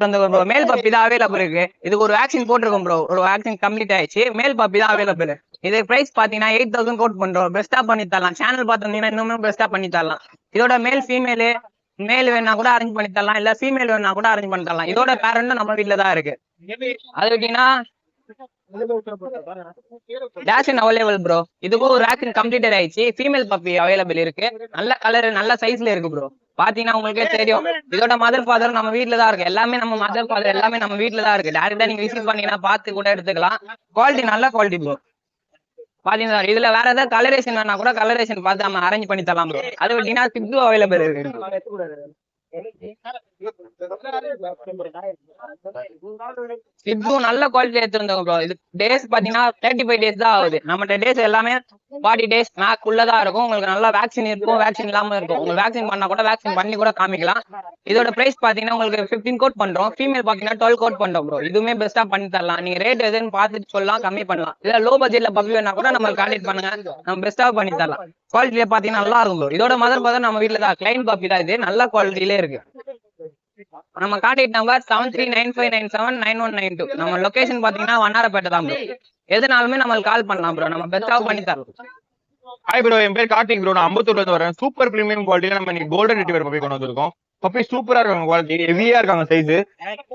வந்து ப்ரோ. மேல் பப்பி தான் அவைலபிள் இருக்கு. இதுக்கு ஒரு வேக்சின் போட்டிருக்கோம் ப்ரோ, ஒரு வேக்சின் கம்ப்ளீட் ஆயிடுச்சு. மேல் பப்பி தான் அவைலபிள். இது பிரைஸ் பாத்தீங்கன்னா 8,000 கோட் பண்றோம். பெஸ்டா பண்ணி தரலாம். சேனல் பாத்தீங்கன்னா இன்னுமே பெஸ்டா பண்ணி தரலாம். இதோட மேல் ஃபீமேல் மேல் வேணா கூட அரேஞ்ச் பண்ணி தரலாம், இல்ல ஃபீமேல் வேணா கூட அரேஞ்ச் பண்ணி தரலாம். இதோட பேரண்ட் நம்ம வீட்டுல தான் இருக்கு. அது எப்படின்னா டேஷன் அவைலபிள் ப்ரோ. இதுக்கும் ஒரு வேக்சின் கம்ப்ளீட்டட் ஆயிடுச்சு. ஃபீமேல் பப்பி அவைலபிள் இருக்கு. நல்ல கலர் நல்ல சைஸ்ல இருக்கு ப்ரோ. பாத்தீங்கன்னா உங்களுக்கே தெரியும். இதோட மதர் ஃபாதர் நம்ம வீட்டுல தான் இருக்கு. எல்லாமே நம்ம மதர் ஃபாதர் எல்லாமே நம்ம வீட்டுல தான் இருக்கு. டேரக்டா நீங்க விசிட் பண்ணீங்கன்னா பார்த்து கூட எடுத்துக்கலாம். குவாலிட்டி நல்ல குவாலிட்டி ப்ரோ. பாத்தீங்கன்னா இதுல வேற ஏதாவது கலரேஷன் வேணா கூட கலரேஷன் பார்த்து நம்ம அரேஞ்ச் பண்ணி தரலாம் ப்ரோ. அது விட்டீங்கன்னா சிக்கு அவைலபிள் இருக்கு. இதுவும் நல்ல குவாலிட்டி எடுத்துருந்தோம் ப்ரோ. இது டேஸ் பாத்தீங்கன்னா 35 டேஸ் தான் ஆகுது. நம்மகிட்ட டேஸ் எல்லாமே 40 டேஸ் மேக் உள்ளதான் இருக்கும். உங்களுக்கு நல்லா வேக்சின் இருக்கும், வேக்சின் இல்லாம இருக்கும். உங்களுக்கு வேக்சின் பண்ணா கூட வேக்சின் பண்ணி கூட காமிக்கலாம். இதோட பிரைஸ் பாத்தீங்கன்னா உங்களுக்கு 15 கோட் பண்றோம். ஃபீமேல் பாத்தீங்கன்னா 12 கோட் பண்றோம் ப்ரோ. இதுவுமே பெஸ்டா பண்ணி தரலாம். நீங்க ரேட் எதுன்னு பார்த்துட்டு சொல்லலாம், கம்மி பண்ணலாம். இல்ல லோ பட்ஜெட்ல பப்பி வேணா கூட நம்ம கான்டாக்ட் பண்ணுங்க, நம்ம பெஸ்டா பண்ணி தரலாம். குவாலிட்டியில பாத்தீங்கன்னா நல்லா இருக்கும் ப்ரோ. இதோட மதர் நம்ம வீட்டுல தான் கிளைன் பப்பி தான். இது நல்ல குவாலிட்டியிலே இருக்கு. நம்ம கான்டாக்ட் நம்பர் 7395979192. நம்ம லொகேஷன் பாத்தீங்கன்னா வண்ணாரப்பேட்டை தான் ப்ரோ. எதுனாலுமே நம்மளுக்கு கால் பண்ணலாம் ப்ரோ, நம்ம பெஸ்ட்டாக பண்ணி தரோம். ஹாய் ப்ரோ, என் பேர் கார்த்திக் ப்ரோ. நான் அம்பத்தூர்ல இருந்து வரேன். சூப்பர் பிரீமியம் குவாலிட்டியில நம்ம இன்னைக்கு கோல்டன் ரெட்டிவர் பப்பி கொண்டு வந்திருக்கோம். பப்பி சூப்பரா இருக்காங்க, குவாலிட்டி ஹெவியா இருக்காங்க, சைஸ்.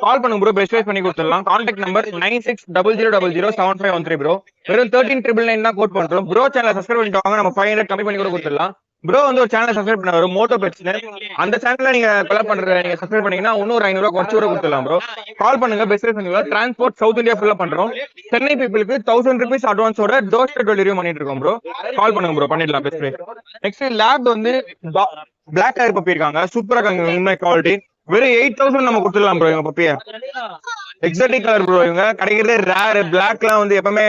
கால் பண்ணுங்க ப்ரோ, பெஸ்ட் வைஸ் பண்ணி கொடுத்துடலாம். Contact number 9600007513 bro. வெறும் 13999 தான் கோட் பண்றோம் ப்ரோ. சேனலை சப்ஸ்கிரைப் பண்ணிட்டு வாங்க, நம்ம 500 கம்மி பண்ணி கூட கொடுத்துடலாம். ப்ரோ வந்து ஒரு சேனலை சப்ஸ்கிரைப் பண்ண வரும், மோட்டோ பெட்ஸ்னு. அந்த சேனல்ல நீங்க கொலாப் பண்ற நீங்க சப்ஸ்கிரைப் பண்ணீங்கன்னா இன்னொரு 500 குறைச்சு கூட கொடுத்துடலாம் ப்ரோ. கால் பண்ணுங்க, பெஸ்ட் வைஸ் பண்ணி டிரான்ஸ்போர்ட் சவுத் இந்தியா ஃபுல்லா பண்றோம். சென்னை பீப்புளுக்கு 1000 rupees அட்வான்ஸோட டோர் ஸ்டெப் டெலிவரி பண்ணிட்டு இருக்கோம் ப்ரோ. கால் பண்ணுங்க ப்ரோ, பண்ணிடலாம் பெஸ்ட் பிரைஸ். நெக்ஸ்ட் லேப் வந்து பிளாக் கலர் பப்பி இருக்காங்க, சூப்பரா இருக்காங்க, உண்மை குவாலிட்டி. வெறும் 8000 நம்ம கொடுத்துடலாம் ப்ரோ எங்க பப்பிய. எக்ஸாட்டிக் கலர் ப்ரோ, இவங்க கிடைக்கிறதே ரேர். பிளாக்லாம் வந்து எப்பவுமே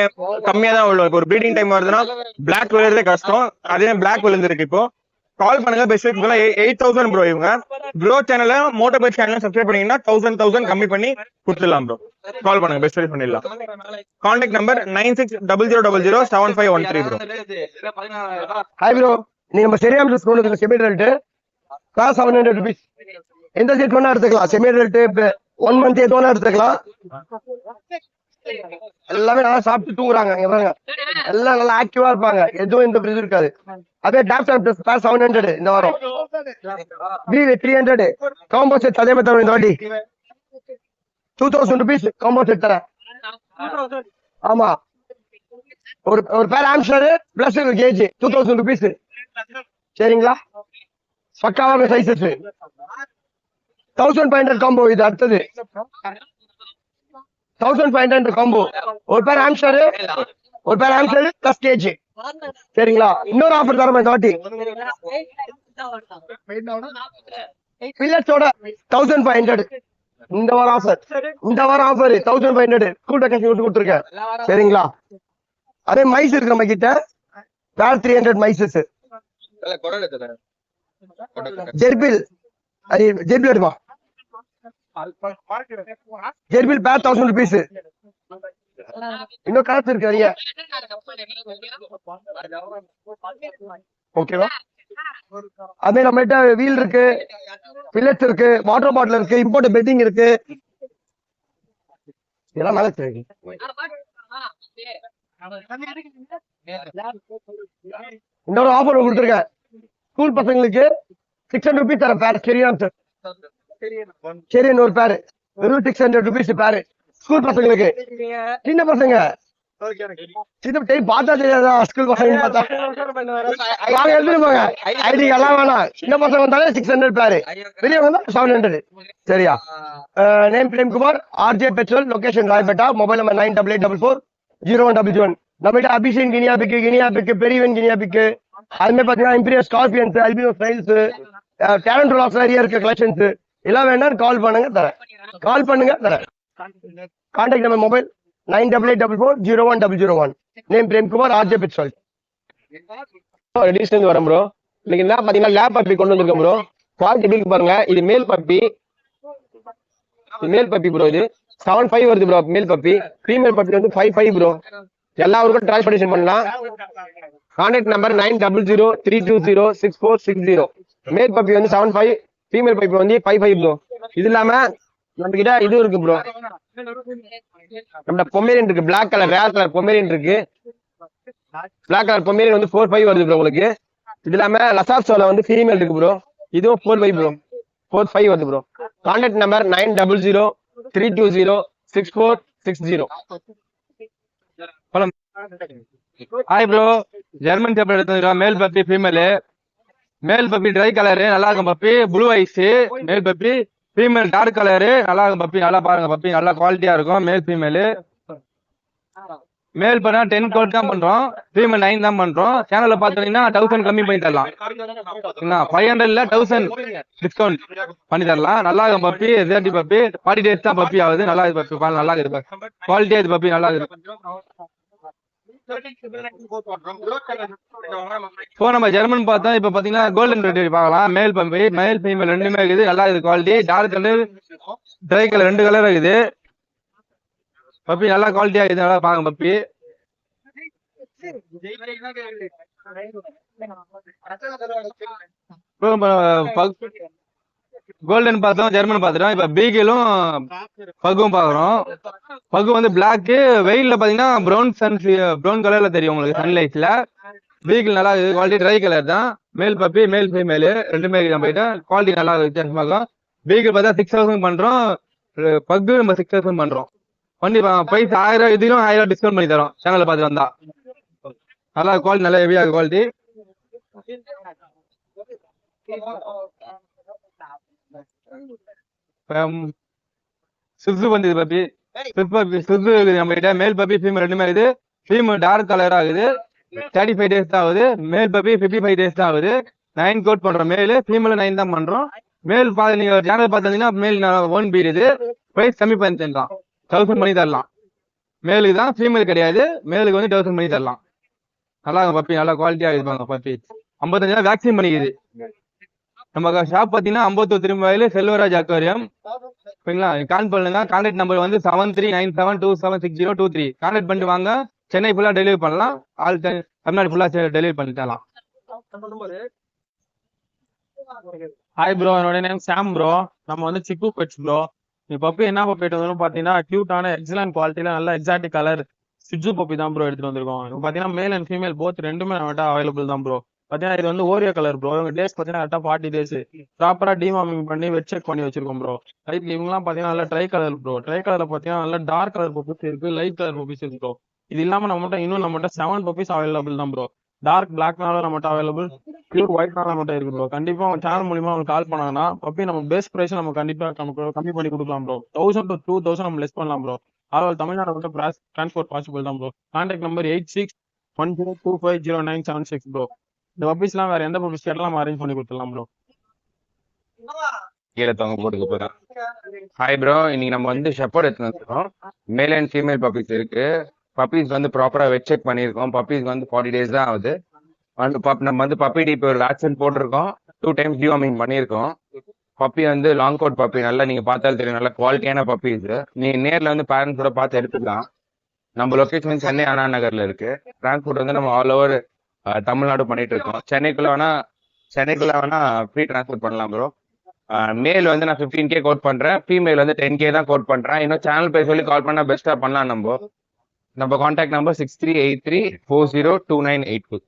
கம்மியா தான் விழும். இப்போ ஒரு ப்ரீடிங் டைம் வருதுன்னா பிளாக் விழுறதே கஷ்டம், அதே பிளாக் விழுந்துருக்கு. இப்போ கால் பண்ணுங்க, பெஸ்ட் 8000 ப்ரோ. இவங்க ப்ரோ சேனல மோட்டோ பெட் சேனல் சப்ஸ்கிரைப் பண்ணீங்கன்னா 1000 கம்மி பண்ணி கொடுத்துடலாம் ப்ரோ. கால் பண்ணுங்க, பெஸ்ட் வைஸ் பண்ணிடலாம். Contact number 9600007513 bro. Hi bro, நீங்க நம்ம சரியாம் ஸ்கூலுக்கு செமி ரெண்ட் காசு 700 rupees. எந்த சீட் வேணா எடுத்துக்கலாம். செமி ரெண்ட் 1 month எது வேணா எடுத்துக்கலாம். எல்லாமே நல்லா சாப்பிட்டு தூங்குறாங்க. இங்க பாருங்க, எல்லாம் நல்லா ஆக்டிவா இருப்பாங்க, எதுவும் எந்த பிரச்சனை இருக்காது. அதே டாப்டாப் பிளஸ் 700 இந்த வாரம். பி 300 காம்போ செட் அதே மாதிரி தரும் இந்த வாட்டி. 2000 rupees காம்போ செட் தரேன். ஆமா, ஒரு பேர் ஆம்ஸ்டர் பிளஸ் கேஜ் 2000 rupees. சரிங்களா, பக்காவான சைஸஸ். 1500 காம்போ. இது அடுத்தது 1500 காம்போ. ஒரு பேர் ஆம்ஸ்டர் பிளஸ் கேஜ். சரிங்களா, இன்னொரு ஆஃபர் தரமா இந்த வாட்டி. பில்லட்ஸோட 1500 இந்த வாரம் ஆஃபர். 1500 ஸ்கூல் வெக்கேஷன் கொடுத்துருக்கேன். சரிங்களா, அதே மைஸ் இருக்கு நம்ம கிட்ட. பேர் 300 மைசஸ். ஜெர்பில் எடுமா. ஜெர்பில் பேர் 1000 rupees. இன்னும் காசு இருக்கு நிறைய. ஓகேவா, அதே நம்ம கிட்ட வீல் இருக்கு, பில்லட்ஸ் இருக்கு, வாட்டர் பாட்டில் இருக்கு, இம்போர்ட் பெட்டிங் இருக்கு. இதெல்லாம் மேல இருக்கு. இன்னொரு ஆஃபர் கொடுத்துருக்கேன். ஸ்கூல் பசங்களுக்கு 600 rupees தரேன் பேர். சரியான ஒரு பேரு வெறும் 600 rupees பேரு. ஸ்கூல் பசங்களுக்கு, சின்ன பசங்க சின்ன டைம் பார்த்தா தெரியாதா? ஸ்கூல் பசங்க பார்த்தா வாங்க எடுத்துட்டு போங்க. ஐடி எல்லாம் வேணாம். சின்ன பசங்க வந்தாலே 600 பேரு, பெரியவங்க வந்தா 700. சரியா? Name Premkumar, RJ petrol, location Royapettah. Mobile number 9884400111. நம்ம கிட்ட அபிஷேக் கினியாபிக்கு, பெரியவன் கினியாபிக்கு, அதுமாதிரி பாத்தீங்கன்னா imperial scorpions, albino styles, talent நிறைய இருக்கு கலெக்ஷன்ஸ். எல்லாம் வேணா கால் பண்ணுங்க தரேன். Contact number mobile 9884401001. Name Premkumar, RJ petrol. ரெடிஸ்ல வரும் ப்ரோ. இன்னைக்கு என்ன பாத்தீங்கன்னா லேப் பப்பி கொண்டு வந்திருக்கேன் ப்ரோ. குவாலிட்டி எப்படி பாருங்க. இது மேல் பப்பி ப்ரோ. இது 75 வருது ப்ரோ மேல் பப்பி. ஃபீமேல் பப்பி வந்து 55 ப்ரோ. எல்லா ஊருக்கும் டிரான்ஸ்போர்டேஷன் பண்ணலாம். Contact number 9003206460. மேல் பப்பி வந்து 75, ஃபீமேல் பப்பி வந்து 55 ப்ரோ. இது இல்லாம நம்ம கிட்ட இது இருக்கு ப்ரோ, நம்ம பொமேரியன் இருக்கு, black colour rare colour Pomeranian இருக்கு. பிளாக் கலர் பொமேரியன் வந்து 45 வருது ப்ரோ உங்களுக்கு. இது இல்லாம லசாப்சோல வந்து ஃபீமேல் இருக்கு ப்ரோ. இதுவும் 45 ப்ரோ, 45 வருது bro. Contact number 9003206460. Hi bro, German shepherd எடுத்துருக்கோம். Male puppy female. Male puppy tri colour, நல்லா இருக்கும் puppy. Blue eyes male puppy. Female dark colour, நல்லா இருக்கும் பப்பி. நல்லா பாருங்க பப்பி, நல்லா குவாலிட்டியா இருக்கும். மேல் ஃபீமேலு. மேல் பண்ணா 10 கோட் தான் பண்றோம், ஃபீமேல் 9 தான் பண்றோம். சேனல்ல பாத்தீங்கன்னா 1000 கம்மி பண்ணி தரலாம். 500ல 1000 டிஸ்கவுண்ட் பண்ணி தரலாம். நல்லா இருக்கும் பப்பி. எதாட்டி பப்பி 40 days தான் பப்பி ஆகுது. நல்லா இருக்கு பப்பி, நல்லா இருக்கு குவாலிட்டியா இது பப்பி, நல்லா இருக்கு. இப்போ நம்ம ஜெர்மன் பார்த்தா இப்ப பாத்தீங்கன்னா கோல்டன் ரெட்ரீவர் பார்க்கலாம். மேல் பப்பி, மேல் ஃபீமேல் ரெண்டுமே இருக்குது. நல்லா இருக்குது quality. Dark colour, tri colour 2 colour இருக்குது பப்பி. நல்லா குவாலிட்டியா இருக்குது, நல்லா பாருங்க பப்பி. கோல்டன் பார்த்தோம், ஜெர்மன் பார்த்துட்டோம். இப்ப பீகிலும் பக்கும் பாக்குறோம். பக்கு வந்து பிளாக், வெயில்ல பாத்தீங்கன்னா ப்ரௌன் கலர்ல தெரியும் உங்களுக்கு சன்லைட்ல. பீகிள் நல்லா இருக்குது, குவாலிட்டி ட்ரை கலர் தான். மேல் பப்பி மேல் ஃபீமேல் ரெண்டுமே நம்ம கிட்ட. குவாலிட்டி நல்லா வித்தியாசமாகும். பீகிள் பார்த்தா 6000 பண்றோம், பக்கு நம்ம 6000 பண்றோம். பண்ணி பிரைஸ் 1000 இதுலயும் 1000 டிஸ்கவுண்ட் பண்ணி தரோம் சேனல்ல பார்த்து வந்தா. நல்லா குவாலிட்டி நல்லா ஹெவியா குவாலிட்டி. சுசு வந்து பப்பி சுசு இருக்குது நம்ம கிட்ட. மேல் பப்பி ஃபீமேல் ரெண்டுமே இருக்குது. ஃபீமேல் டார்க் கலர் ஆகுது, 35 டேஸ் தான் ஆகுது. மேல் பப்பி 55 டேஸ் தான் ஆகுது. 9 கோட் பண்றோம். மேலு ஃபீமேல் 9 தான் பண்றோம். மேல் நீங்க சேனல் பார்த்தீங்கன்னா மேல் 1 பீட் இது. பிரைஸ் கம்மி பண்ணி தரலாம், 1000 பண்ணி தரலாம். மேலுக்கு தான், ஃபீமேல் கிடையாது. மேலுக்கு வந்து 1000 பண்ணி தரலாம். நல்லா பப்பி, நல்லா குவாலிட்டியா இருப்பாங்க பப்பி. 55 வேக்சின் பண்ணிக்குது. நம்ம ஷாப் பார்த்தீங்கன்னா 54 திரும்பாயில செல்வராஜ் அக்வாரியம். சரிங்களா? கால் பண்ணுங்க. கான்டாக்ட் நம்பர் வந்து 7397276023. கான்டாக்ட் பண்ணிட்டு வாங்க. சென்னை ஃபுல்லா டெலிவரி பண்ணலாம். தமிழ்நாடு ஃபுல்லா டெலிவரி பண்ணி தரலாம். ஹாய் ப்ரோ, என்னோட நேம் சாம் ப்ரோ. நம்ம வந்து சிக்கு பெட்ஸ் ப்ரோ. இந்த பப்பி என்ன பப்பி எடுத்து வந்தோம் பாத்தீங்கன்னா கியூட்டான எக்ஸலன்ட் குவாலிட்டியில நல்ல எக்ஸாக்ட் கலர் சிஜு பப்பி தான் ப்ரோ எடுத்துட்டு வந்திருக்கோம். இப்போ பாத்தீங்கன்னா மேல் அண்ட் ஃபீமேல் போத் ரெண்டுமே நம்மகிட்ட அவைலபிள் தான் ப்ரோ. பாத்தீங்கன்னா இது வந்து ஓரியோ கலர் ப்ரோ. இவங்க டேஸ் பாத்தீங்கன்னா கரெக்டா 40 டேஸ் ப்ராப்பரா டிவார்மிங் பண்ணி வெட் செக் பண்ணி வச்சிருக்கோம் ப்ரோ. லைட் இவங்கலாம் பாத்தீங்கன்னா நல்ல ட்ரை கலர் ப்ரோ. ட்ரை கலர்ல பாத்தீங்கன்னா நல்ல டார்க் கலர் பப்பீஸ் இருக்கு, லைட் கலர் பப்பீஸ் இருக்கு ப்ரோ. இது இல்லாம நம்மகிட்ட 7 பப்பீஸ் அவைலபிள் தான் ப்ரோ. டார்க் பிளாக்னாலும் நம்மகிட்ட அவைலபிள், பியூர் ஒயிட்னாலும் நம்மகிட்ட இருக்கு ப்ரோ. கண்டிப்பா உங்க சேனல் மூலியமா உங்களுக்கு கால் பண்ணாங்கன்னா பப்பி நம்ம பெஸ்ட் பிரைஸ் நம்ம கண்டிப்பா கம்மி பண்ணி கொடுக்கலாம் ப்ரோ. 1000 to 2000 நம்ம லெஸ் பண்ணலாம் ப்ரோ. அதாவது தமிழ்நாடு வந்து டிரான்ஸ்போர்ட் பாசிபிள் தான் ப்ரோ. Contact number 8610250976 bro. இந்த பப்பீஸ்லாம் வேற எந்த பப்பீஸ் கேட்டாலும் நம்ம அரேஞ்ச் பண்ணி கொடுத்துடலாம் ப்ரோ. கீழே தொங்க போட்டுக்க போறேன். ஹாய் ப்ரோ, இன்னைக்கு நம்ம வந்து ஷெப்பர்ட் எடுத்து வந்துருக்கோம். மேல் அண்ட் ஃபீமேல் பப்பீஸ் இருக்கு. பப்பீஸ் வந்து ப்ராப்பரா வெட் செக் பண்ணியிருக்கோம். பப்பீஸ் வந்து 40 டேஸ் தான் ஆகுது. நம்ம வந்து பப்பி டிபி ஒரு வேக்சின் போட்டிருக்கோம். 2 times டிவார்மிங் பண்ணியிருக்கோம். பப்பி வந்து லாங் கோட் பப்பி, நல்லா நீங்க பார்த்தாலும் தெரியும், நல்ல குவாலிட்டியான பப்பீஸ். நீங்க நேர்ல வந்து பேரண்ட்ஸோட பார்த்து எடுத்துக்கலாம். நம்ம லொகேஷன் சென்னை அண்ணா நகர்ல இருக்கு. டிரான்ஸ்போர்ட் வந்து நம்ம ஆல் ஓவர் தமிழ்நாடு பண்ணிட்டு இருக்கோம். சென்னைக்குள்ள வேணா ஃப்ரீ டிரான்ஸ்போர்ட் பண்ணலாம் ப்ரோ. மேல் வந்து நான் 15K கோட் பண்றேன், ஃபீமேல் வந்து 10K தான் கோட் பண்றேன். இன்னும் சேனல் பேர் சொல்லி கால் பண்ணா பெஸ்டா பண்ணலாம். நம்ம கான்டாக்ட் நம்பர் 6383402984.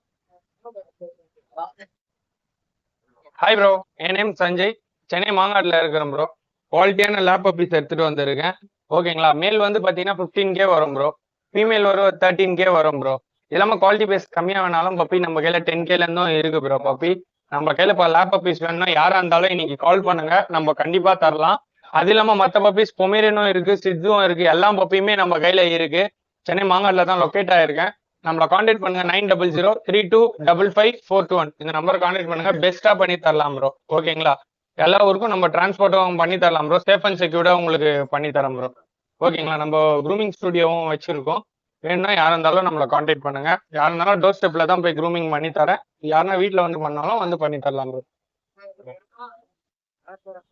ஹாய் ப்ரோ, என் நேம் சஞ்சய். சென்னை மாங்காட்டில் இருக்கிறேன் ப்ரோ. குவாலிட்டியான லேப் பப்பீஸ் எடுத்துட்டு வந்திருக்கேன். ஓகேங்களா? மேல் வந்து பார்த்தீங்கன்னா 15K வரும் ப்ரோ. ஃபீமேல் வரும் 13K வரும் ப்ரோ. இல்லாமல் குவாலிட்டி பேஸ் கம்மியாக வேணாலும் பப்பி நம்ம கையில் 10Kலேருந்தும் இருக்கு ப்ரோ. பப்பி நம்ம கையில் இப்போ லேப் பப்பீஸ் வேணும்னா யாராக இருந்தாலும் இன்னைக்கு கால் பண்ணுங்க, நம்ம கண்டிப்பாக தரலாம். அது இல்லாமல் மற்ற பப்பீஸ் பொமேரியனும் இருக்கு, சிட்ஸும் இருக்கு. எல்லா பப்பியுமே நம்ம கையில் இருக்கு. சென்னை மாங்காட்டில் தான் லொக்கேட் ஆயிருக்கேன். நம்மளை கான்டாக்ட் பண்ணுங்க 9003255421. இந்த நம்பரை கான்டாக்ட் பண்ணுங்க, பெஸ்டா பண்ணி தரலாம் ப்ரோ. ஓகேங்களா? எல்லா ஊருக்கும் நம்ம டிரான்ஸ்போர்ட்டும் பண்ணி தரலாம் ப்ரோ. சேஃப் அண்ட் செக்யூர்டா உங்களுக்கு பண்ணி தரோம் ப்ரோ. ஓகேங்களா? நம்ம க்ரூமிங் ஸ்டுடியோவும் வச்சிருக்கோம். வேணும்னா யாரா இருந்தாலும் நம்மளை கான்டாக்ட் பண்ணுங்க. யாரா இருந்தாலும் டோர் ஸ்டெப்ல தான் போய் க்ரூமிங் பண்ணி தரேன். யாருன்னா வீட்டில் வந்து பண்ணாலும் வந்து பண்ணி தரலாம் ப்ரோ.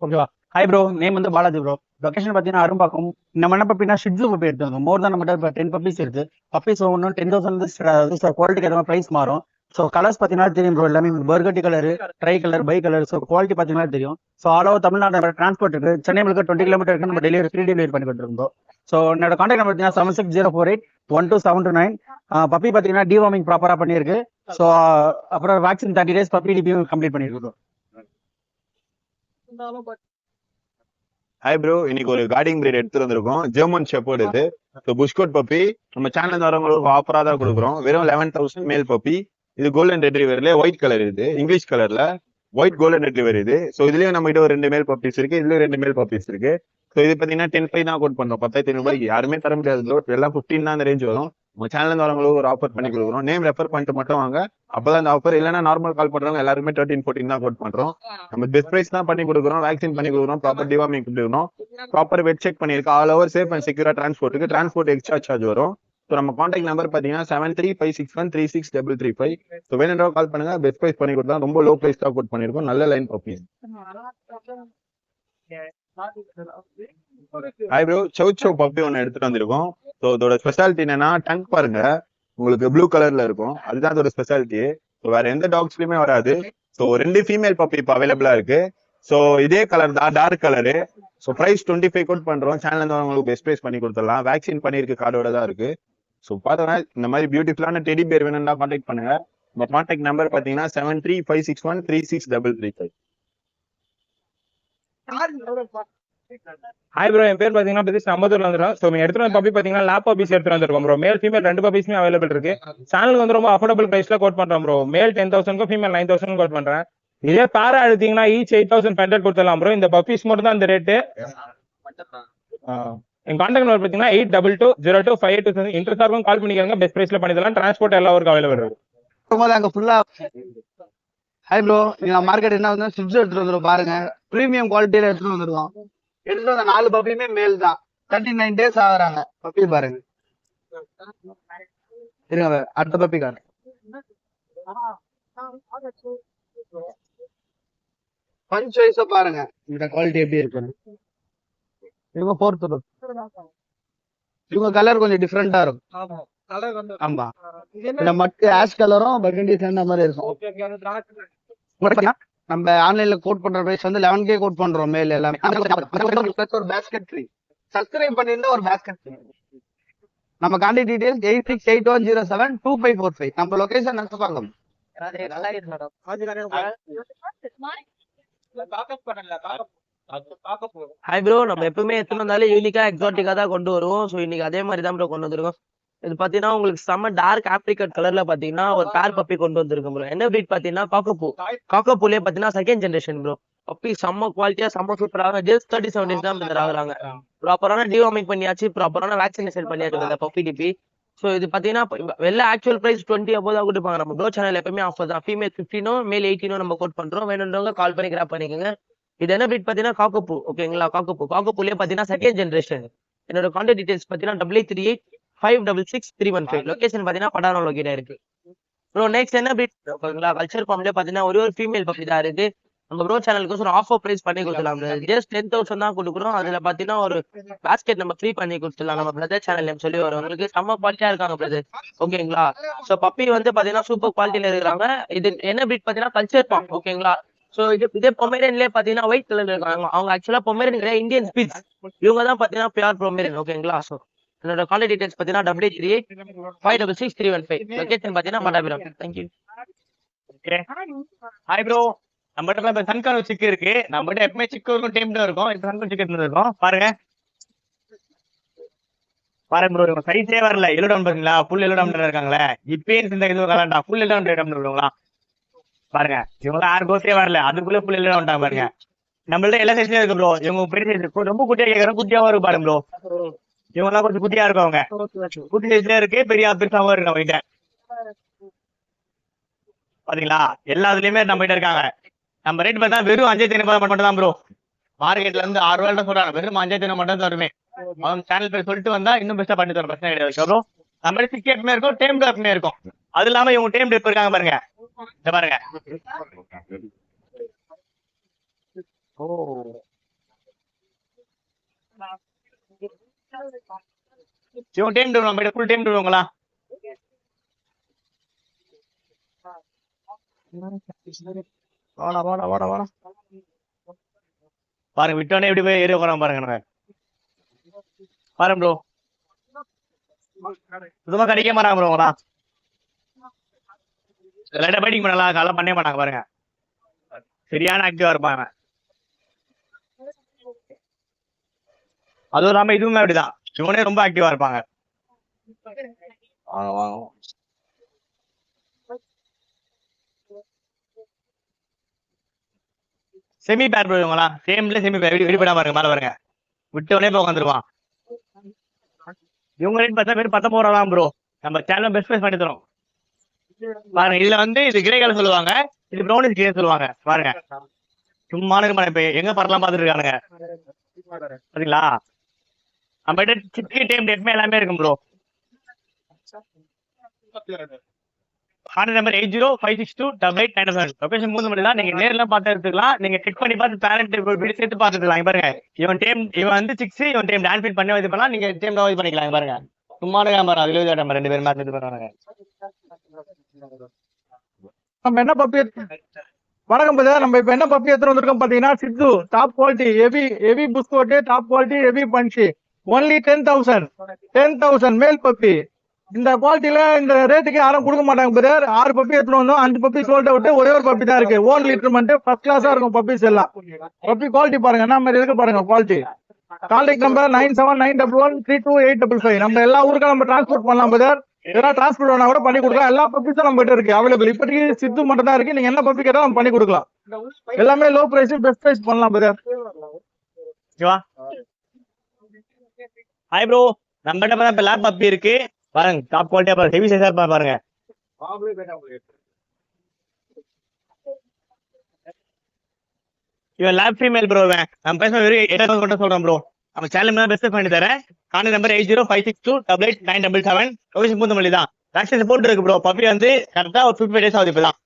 ஓகேவா? ஹாய் ப்ரோ, நேம் வந்து பாலாஜி ப்ரோ. லொகேஷன் பார்த்தீங்கன்னா அரும்பாக்கம். நம்ம என்ன பப்பினா ஷிட்ஸு பப்பி எடுத்துருக்கோம். மோர் தான் நம்மகிட்ட இப்போ 10 பப்பீஸ் இருக்கு. பப்பீஸ் ஒன்றும் 10,000 குவாலிட்டிக்கு ஏற்ற ப்ரைஸ் மாறும். ஸோ கலர்ஸ் பார்த்தீங்கன்னா தெரியும் ப்ரோ. எல்லாமே பர்கட்டி colour, tri colour, bi colour. So quality பார்த்தீங்கன்னா தெரியும். So all over Tamil Nadu transport இருக்கு. சென்னை முழுக்க 20 கிலோமீட்டர் இருக்கு. நம்ம ஃப்ரீ டெலிவரி பண்ணி கொடுத்துருக்கோம். ஸோ என்னோட கான்டாக்ட் நம்பர் பார்த்தீங்கன்னா 7604812729. பப்பி பார்த்தீங்கன்னா டிவார்மிங் ப்ராப்பராக பண்ணியிருக்கு. ஸோ அப்புறம் வேக்சின் 30 days பப்பி டிபியும் கம்ப்ளீட் பண்ணியிருக்கோம். ஹாய் ப்ரோ, இன்னைக்கு ஒரு கார்டிங் பிரீட் எடுத்துட்டு வந்திருக்கோம். ஜெர்மன் ஷெப்பர்ட் இது. ஸோ புஷ்கோட் பப்பி நம்ம சேனல் வரவங்களுக்கு ஆஃபரா தான் கொடுக்குறோம். வெறும் 11,000 மேல் பப்பி. இது கோல்டன் ரெட்ரீவர்ல ஒயிட் கலர், இது இங்கிலீஷ் கலர்ல ஒயிட் கோல்டன் ரெட்ரீவர் இது. ஸோ இதுலயும் நம்ம கிட்ட ஒரு 2 மேல் பப்பீஸ் இருக்கு, இதுலயும் 2 மேல் பப்பீஸ் இருக்கு. ஸோ இது பாத்தீங்கன்னா 10,500 தான் கோட் பண்றோம். 10,500 ரூபாய்க்கு யாருமே தர முடியாது ப்ரோ. எல்லாம் 15 தான் அந்த ரேஞ்ச் வரும். உங்க சேனல் வரவங்களுக்கு ஒரு ஆஃபர் பண்ணி கொடுக்குறோம். நேம் ரெஃபர் பண்ணிட்டு மட்டும் வாங்க, அப்பதான் இந்த ஆஃபர். இல்லைன்னா நார்மல் கால் பண்றவங்க எல்லாருமே 13-14 தான் கோட் பண்றோம். நம்ம பெஸ்ட் பிரைஸ் தான் பண்ணி கொடுக்குறோம். வேக்சின் பண்ணி கொடுக்குறோம், ப்ராப்பர் டிவார்மிங் கொடுக்குறோம், ப்ராப்பர் வெட் செக் பண்ணிருக்கோம். ஆல் ஓவர் சேஃப் அண்ட் செக்யூரா டிரான்ஸ்போர்ட்டுக்கு டிரான்ஸ்போர்ட் எக்ஸ்ட்ரா சார்ஜ் வரும். ஸோ நம்ம கான்டாக்ட் நம்பர் பாத்தீங்கன்னா 7356136333. ஸோ வேணுன்றவங்க கால் பண்ணுங்க, பெஸ்ட் பிரைஸ் பண்ணி கொடுத்தா. ரொம்ப லோ பிரைஸ் தான் கோட் பண்ணிருக்கோம். நல்ல லைன் பப்பீஸ். ஹாய் ப்ரோ, சௌ பப்பி ஒன்று எடுத்துட்டு வந்திருக்கோம். ஸோ இதோட ஸ்பெஷாலிட்டி என்னன்னா டங்க் பாருங்க, உங்களுக்கு ப்ளூ கலர்ல இருக்கும். அதுதான் அதோட ஸ்பெஷாலிட்டி. ஸோ வேற எந்த டாக்ஸ்லயுமே வராது. ஸோ 2 ஃபீமேல் பப்பி இப்போ அவைலபிளா இருக்கு. ஸோ இதே கலர் தான், dark colour. So price 25 quote பண்றோம். சேனல்ல இருந்து உங்களுக்கு பெஸ்ட் ப்ரைஸ் பண்ணி கொடுத்துடலாம். வேக்சின் பண்ணிருக்கு கார்டோட தான் இருக்கு. ஸோ பார்த்தோன்னா இந்த மாதிரி பியூட்டிஃபுல்லான டெடி பேர் வேணும்னா கான்டாக்ட் பண்ணுங்க. நம்ம கான்டாக்ட் நம்பர் பார்த்தீங்கன்னா 7356136335. ஹாய் ப்ரோ, என் பேர் பாத்தீங்கன்னா பிரதீஷ், அம்பத்தூர்ல வந்துடும். ஸோ எடுத்துட்டு வந்த பப்பி பாத்தீங்கன்னா லேப் பப்பீஸ் எடுத்துட்டு வந்திருக்கோம் ப்ரோ. மேல் ஃபீமேல் 2 பப்பீஸ்மே அவைலபிள் இருக்கு. சேனலுக்கு வந்து ரொம்ப அஃபோர்டபுள் பிரைஸ்ல கோட் பண்றோம் ப்ரோ. மேல் 10,000 ஃபீமேல் 9,000 கோட் பண்றேன். இதே பேரா எடுத்தீங்கன்னா ஈச் 8,500 கொடுத்துடலாம் ப்ரோ. இந்த பப்பீஸ் மட்டும் தான் இந்த ரேட்டு. என் கான்டாக்ட் நம்பர் பாத்தீங்கன்னா 82202582. இன்ட்ரெஸ்ட் இருக்கும் கால் பண்ணிக்கிறங்க. பெஸ்ட் பிரைஸ்ல பண்ணி தரலாம். டிரான்ஸ்போர்ட் எல்லா ஊருக்கு அவைலபிள் இருக்கு. அங்க ஃபுல்லா ஹாய் ப்ரோ, நீங்க மார்க்கெட் என்ன வந்து சிப்ஸ் எடுத்துட்டு வந்துடும் பாருங்க. பிரீமியம் குவாலிட்டியில எடுத்துட்டு வந்துருக்கோம். எடுத்துட்டு வந்த 4 பப்பியுமே மேல் தான். 39 days ஆகுறாங்க. பப்பி பாருங்க. இருங்க அடுத்த பப்பி காரு. பஞ்ச் வைஸா பாருங்க இந்த குவாலிட்டி எப்படி இருக்குன்னு. இவங்க 4th row. இவங்க கலர் கொஞ்சம் டிஃப்ரெண்டா இருக்கும். ஆமா, இந்த மட்டு ஆஷ் கலரும் பர்கண்டி சேர்ந்த மாதிரி இருக்கும். நம்ம ஆன்லைன்ல கோட் பண்ற பிரைஸ் வந்து 11K கோட் பண்றோம் மேல் எல்லாமே. ஒரு பேஸ்கெட் ஃப்ரீ. சப்ஸ்கிரைப் பண்ணிருந்தா ஒரு பேஸ்கெட் ஃப்ரீ. நம்ம கான்டாக்ட் டீடைல்ஸ் 8681072545. நம்ம லொகேஷன் நெக்ஸ்ட் ஹாய் ப்ரோ, நம்ம எப்பவுமே எத்தனை வந்தாலும் யூனிக்கா எக்ஸாட்டிக்கா தான் கொண்டு வருவோம். ஸோ இன்னைக்கு அதே மாதிரி தான் ப்ரோ கொண்டு வந்திருக்கோம். இது பாத்தீங்கன்னா உங்களுக்கு செம்ம டார்க் ஆப்ரிகட் கலர்ல பாத்தீங்கன்னா ஒரு பேர் பப்பி கொண்டு வந்திருக்கோம் ப்ரோ. என்ன பிரீட் பாத்தீங்கன்னா காக்கோபூ. காக்கோபூலே பாத்தீங்கன்னா 2nd ஜெனரேஷன் ப்ரோ. பப்பி செம்ம குவாலிட்டியா செம்ம சூப்பராக ஜஸ்ட் 37 days தான் ஆகுறாங்க. ப்ராப்பரான டிவார்மிங் பண்ணியாச்சு, ப்ராப்பரான வேக்சினேஷன் பண்ணியாச்சு பப்பி டிபி. ஸோ இது பாத்தீங்கன்னா வெளில ஆக்சுவல் பிரைஸ் 20 above தான் கொடுப்பாங்க. நம்ம ப்ரோ சேனல் எப்பவுமே ஆஃபர் தான். ஃபீமேல் 15 மேல் 18 நம்ம கோட் பண்றோம். வேணுன்றவங்க கால் பண்ணி கிராப் பண்ணிக்கோங்க. இது என்ன பிரீட் பாத்தீங்கன்னா காக்கோபூ. ஓகேங்களா, காக்கோபூலே பாத்தீங்கன்னா 2nd ஜெனரேஷன். என்னோட கான்டாக்ட் டீடைல்ஸ் பாத்தீங்கன்னா 8838566315. லொகேஷன் பாத்தீங்கன்னா படாரம் லொகேட் இருக்கு ப்ரோ. நெக்ஸ்ட் என்ன பிரீட் ஓகேங்களா, கல்ச்சர் ஃபார்ம்ல பாத்தீங்கன்னா ஒரு ஃபீமேல் பப்பி தான் இருக்கு. நம்ம ப்ரோ சேனலுக்கு ஒரு ஆஃபர் பிரைஸ் பண்ணி கொடுத்துலாம். ஜஸ்ட் 10,000 தான் கொடுக்குறோம். அதுல பாத்தீங்கன்னா ஒரு பாஸ்கெட் நம்ம ஃப்ரீ பண்ணி கொடுத்துலாம். நம்ம பிரதர் சேனல் நேம் சொல்லி வரும். உங்களுக்கு செம்ம குவாலிட்டியா இருக்காங்க பிரதர். ஓகேங்களா, சோ பப்பி வந்து பாத்தீங்கன்னா சூப்பர் குவாலிட்டியில இருக்கிறாங்க. இது என்ன பிரீட் பாத்தீங்கன்னா கல்ச்சர் ஃபார்ம். ஓகேங்களா, சோ இதே பொமேரியன்லயே பாத்தீங்கன்னா ஒயிட் கலர்ல இருக்காங்க. அவங்க ஆக்சுவலா பொமேரியன் கிடையாது, இந்தியன் ஸ்பீச். இவங்க தான் பாத்தீங்கன்னா பியூர் பொமேரியன். ஓகேங்களா, சோ என்னோட கான்டாக்ட் டீடைல்ஸ் பாத்தீங்கன்னா 8838566315. லொகேஷன் பாத்தீங்கன்னா மண்டாபுரம். தேங்க்யூ. ஹாய் ப்ரோ, நம்மகிட்ட இப்ப சன்கார்ன் சிக்கு இருக்கு. நம்மகிட்ட எப்பவுமே சிக்கு இருக்கும், டீம்டும் இருக்கும். இப்ப சன்கார்ன் சிக்கு இருக்கும் பாருங்க. பாருங்க ப்ரோ, இவங்க சைஸே வரல. எல்லோ டவுன் பாத்தீங்களா, ஃபுல் எல்லோ டவுன் இருக்காங்களே. இப்பயே இந்த இது கலாண்டா ஃபுல் எல்லோ டவுன் வருவாங்களா பாருங்க. இவங்க 6 கோஸே வரல, அதுக்குள்ள ஃபுல் எல்லோ டவுன் பாருங்க. நம்மள்ட்ட எல்லா சைஸ்லயும் இருக்கு ப்ரோ. இவங்க பெரிய சைஸ் ரொம்ப குட்டியா கேட்கறோம், குட்டியாவும் இருக்கு பாருங்க ப்ரோ. இவங்க எல்லாம் கொஞ்சம் குட்டியா இருக்கவங்க, குட்டி சைஸ்ல இருக்கு, பெரிய பெருசாவும் இருக்கு நம்ம கிட்ட. பாத்தீங்களா, எல்லாத்துலயுமே நம்ம கிட்ட இருக்காங்க. நம்ம ரேட் பார்த்தா வெறும் 5,500 மட்டும் தான் ப்ரோ. மார்க்கெட்ல இருந்து 6 ரூபாய் சொல்றாங்க, வெறும் 5,500 மட்டும் தான் வருமே. அவங்க சேனல் பேர் சொல்லிட்டு வந்தா இன்னும் பெஸ்டா பண்ணி தரோம், பிரச்சனை கிடையாது ப்ரோ. நம்ம டிக்கெட்மே இருக்கும், டேம் டேப்மே இருக்கும். அது இல்லாம இவங்க டேம் டேப் இருக்காங்க பாருங்க. இந்த பாருங்க, ஓ இவங்க டேம் டேப் நம்ம ஃபுல் டேம் டேப்ங்களா. வாடா பாருங்க, விட்டோனே எப்படி போய் ஏறி உட்கார பாருங்க. நம்ம பாருங்க ப்ரோ, சுத்தமா கிடைக்க மாட்டாங்க ப்ரோ. உங்களா லைட்டா பைட்டிங் பண்ணலாம், அதெல்லாம் பண்ணவே மாட்டாங்க பாருங்க. சரியான ஆக்டிவா இருப்பாங்க. அதுவும் இல்லாம இதுவுமே அப்படிதான், இவனே ரொம்ப ஆக்டிவா இருப்பாங்க. செமி பேர் ப்ரோ. இவங்களா சேம்ல செமி பேர் வெளிப்படாம பாருங்க. மேல பாருங்க, விட்டவனே போய் உட்காந்துருவான். இவங்க ரேட் பார்த்தா வெறும் 19 ரூபா தான் ப்ரோ. நம்ம சேனல் பெஸ்ட் பிரைஸ் பண்ணி தரோம் பாருங்க. இதுல வந்து இது கிரே கலர் சொல்லுவாங்க, இது ப்ரௌனிஷ் கிரே சொல்லுவாங்க. பாருங்க சும்மா இருக்க, இப்ப எங்க பரலாம் பாத்துட்டு இருக்கானுங்க பாத்தீங்களா. நம்ம கிட்ட சிக்கி டேம் டேட்மே எல்லாமே இருக்கும் ப்ரோ. Order number 8056288997. லொகேஷன் 3 மட்டும் தான். நீங்க நேர்ல பார்த்து எடுத்துக்கலாம். நீங்க செக் பண்ணி பார்த்து பேரண்ட் வீடு சேர்த்து பார்த்துக்கலாம். பாருங்க, இவன் வந்து 6, இவன் டேம் டான் ஃபீட் பண்ணி இது பண்ணலாம். நீங்க டேம் இது பண்ணிக்கலாம். பாருங்க சும்மா கேமரா அதுல நம்ம 2 பேரும் பார்த்து இது பண்ணுவாங்க. நம்ம என்ன பப்பி வணக்கம் பிரதர். நம்ம இப்ப என்ன பப்பி எடுத்து வந்திருக்கோம் பாத்தீங்கன்னா Shih Tzu top quality heavy plush coat top quality heavy punchy only 10,000 male puppy. இந்த குவாலிட்டியில இந்த ரேட்டுக்கு யாரும் கொடுக்க மாட்டாங்க பிரதர். 6 பப்பி எடுத்துட்டு வந்தோம், 5 பப்பி சோல்ட் அவுட், ஒரே ஒரு பப்பி தான் இருக்கு. ஓன் லிட்டர்மெண்ட் ஃபர்ஸ்ட் கிளாஸா இருக்கும் பப்பிஸ் எல்லாம். பப்பி குவாலிட்டி பாருங்க என்ன மாதிரி இருக்கு பாருங்க குவாலிட்டி. Contact number 9791132855. நம்ம எல்லா ஊருக்கும் நம்ம டிரான்ஸ்போர்ட் பண்ணலாம் பிரதர். இதெல்லாம் டிரான்ஸ்போர்ட் வேணா கூட பண்ணி கொடுக்கலாம். எல்லா பப்பிஸும் நம்ம கிட்ட இருக்கு அவைலபிள். இப்போதைக்கு சித்து மட்டும் தான் இருக்கு. நீங்க என்ன பப்பி கேட்டாலும் நம்ம பண்ணி கொடுக்கலாம். எல்லாமே லோ பிரைஸ் பெஸ்ட் பிரைஸ் பண்ணலாம் பிரதர். ஹாய் ப்ரோ, நம்ம கிட்ட பார்த்தா லேப் பப்பி இருக்கு பாருங்க. டாப் குவாலிட்டியா பாருங்க, ஹெவி சைஸா பாருங்க. இவன் லேப் ஃபீமேல் ப்ரோ. நம்ம பேச வெறும் 8,000 மட்டும் சொல்றேன் ப்ரோ. நம்ம சேனல் பெஸ்ட் பண்ணி தரேன். Contact number 8056288977. லொகேஷன் பூந்தமல்லி தான். வேக்சின் போட்டு இருக்கு ப்ரோ. பப்பி வந்து கரெக்டா ஒரு 55 days ஆகுது இப்பதான்.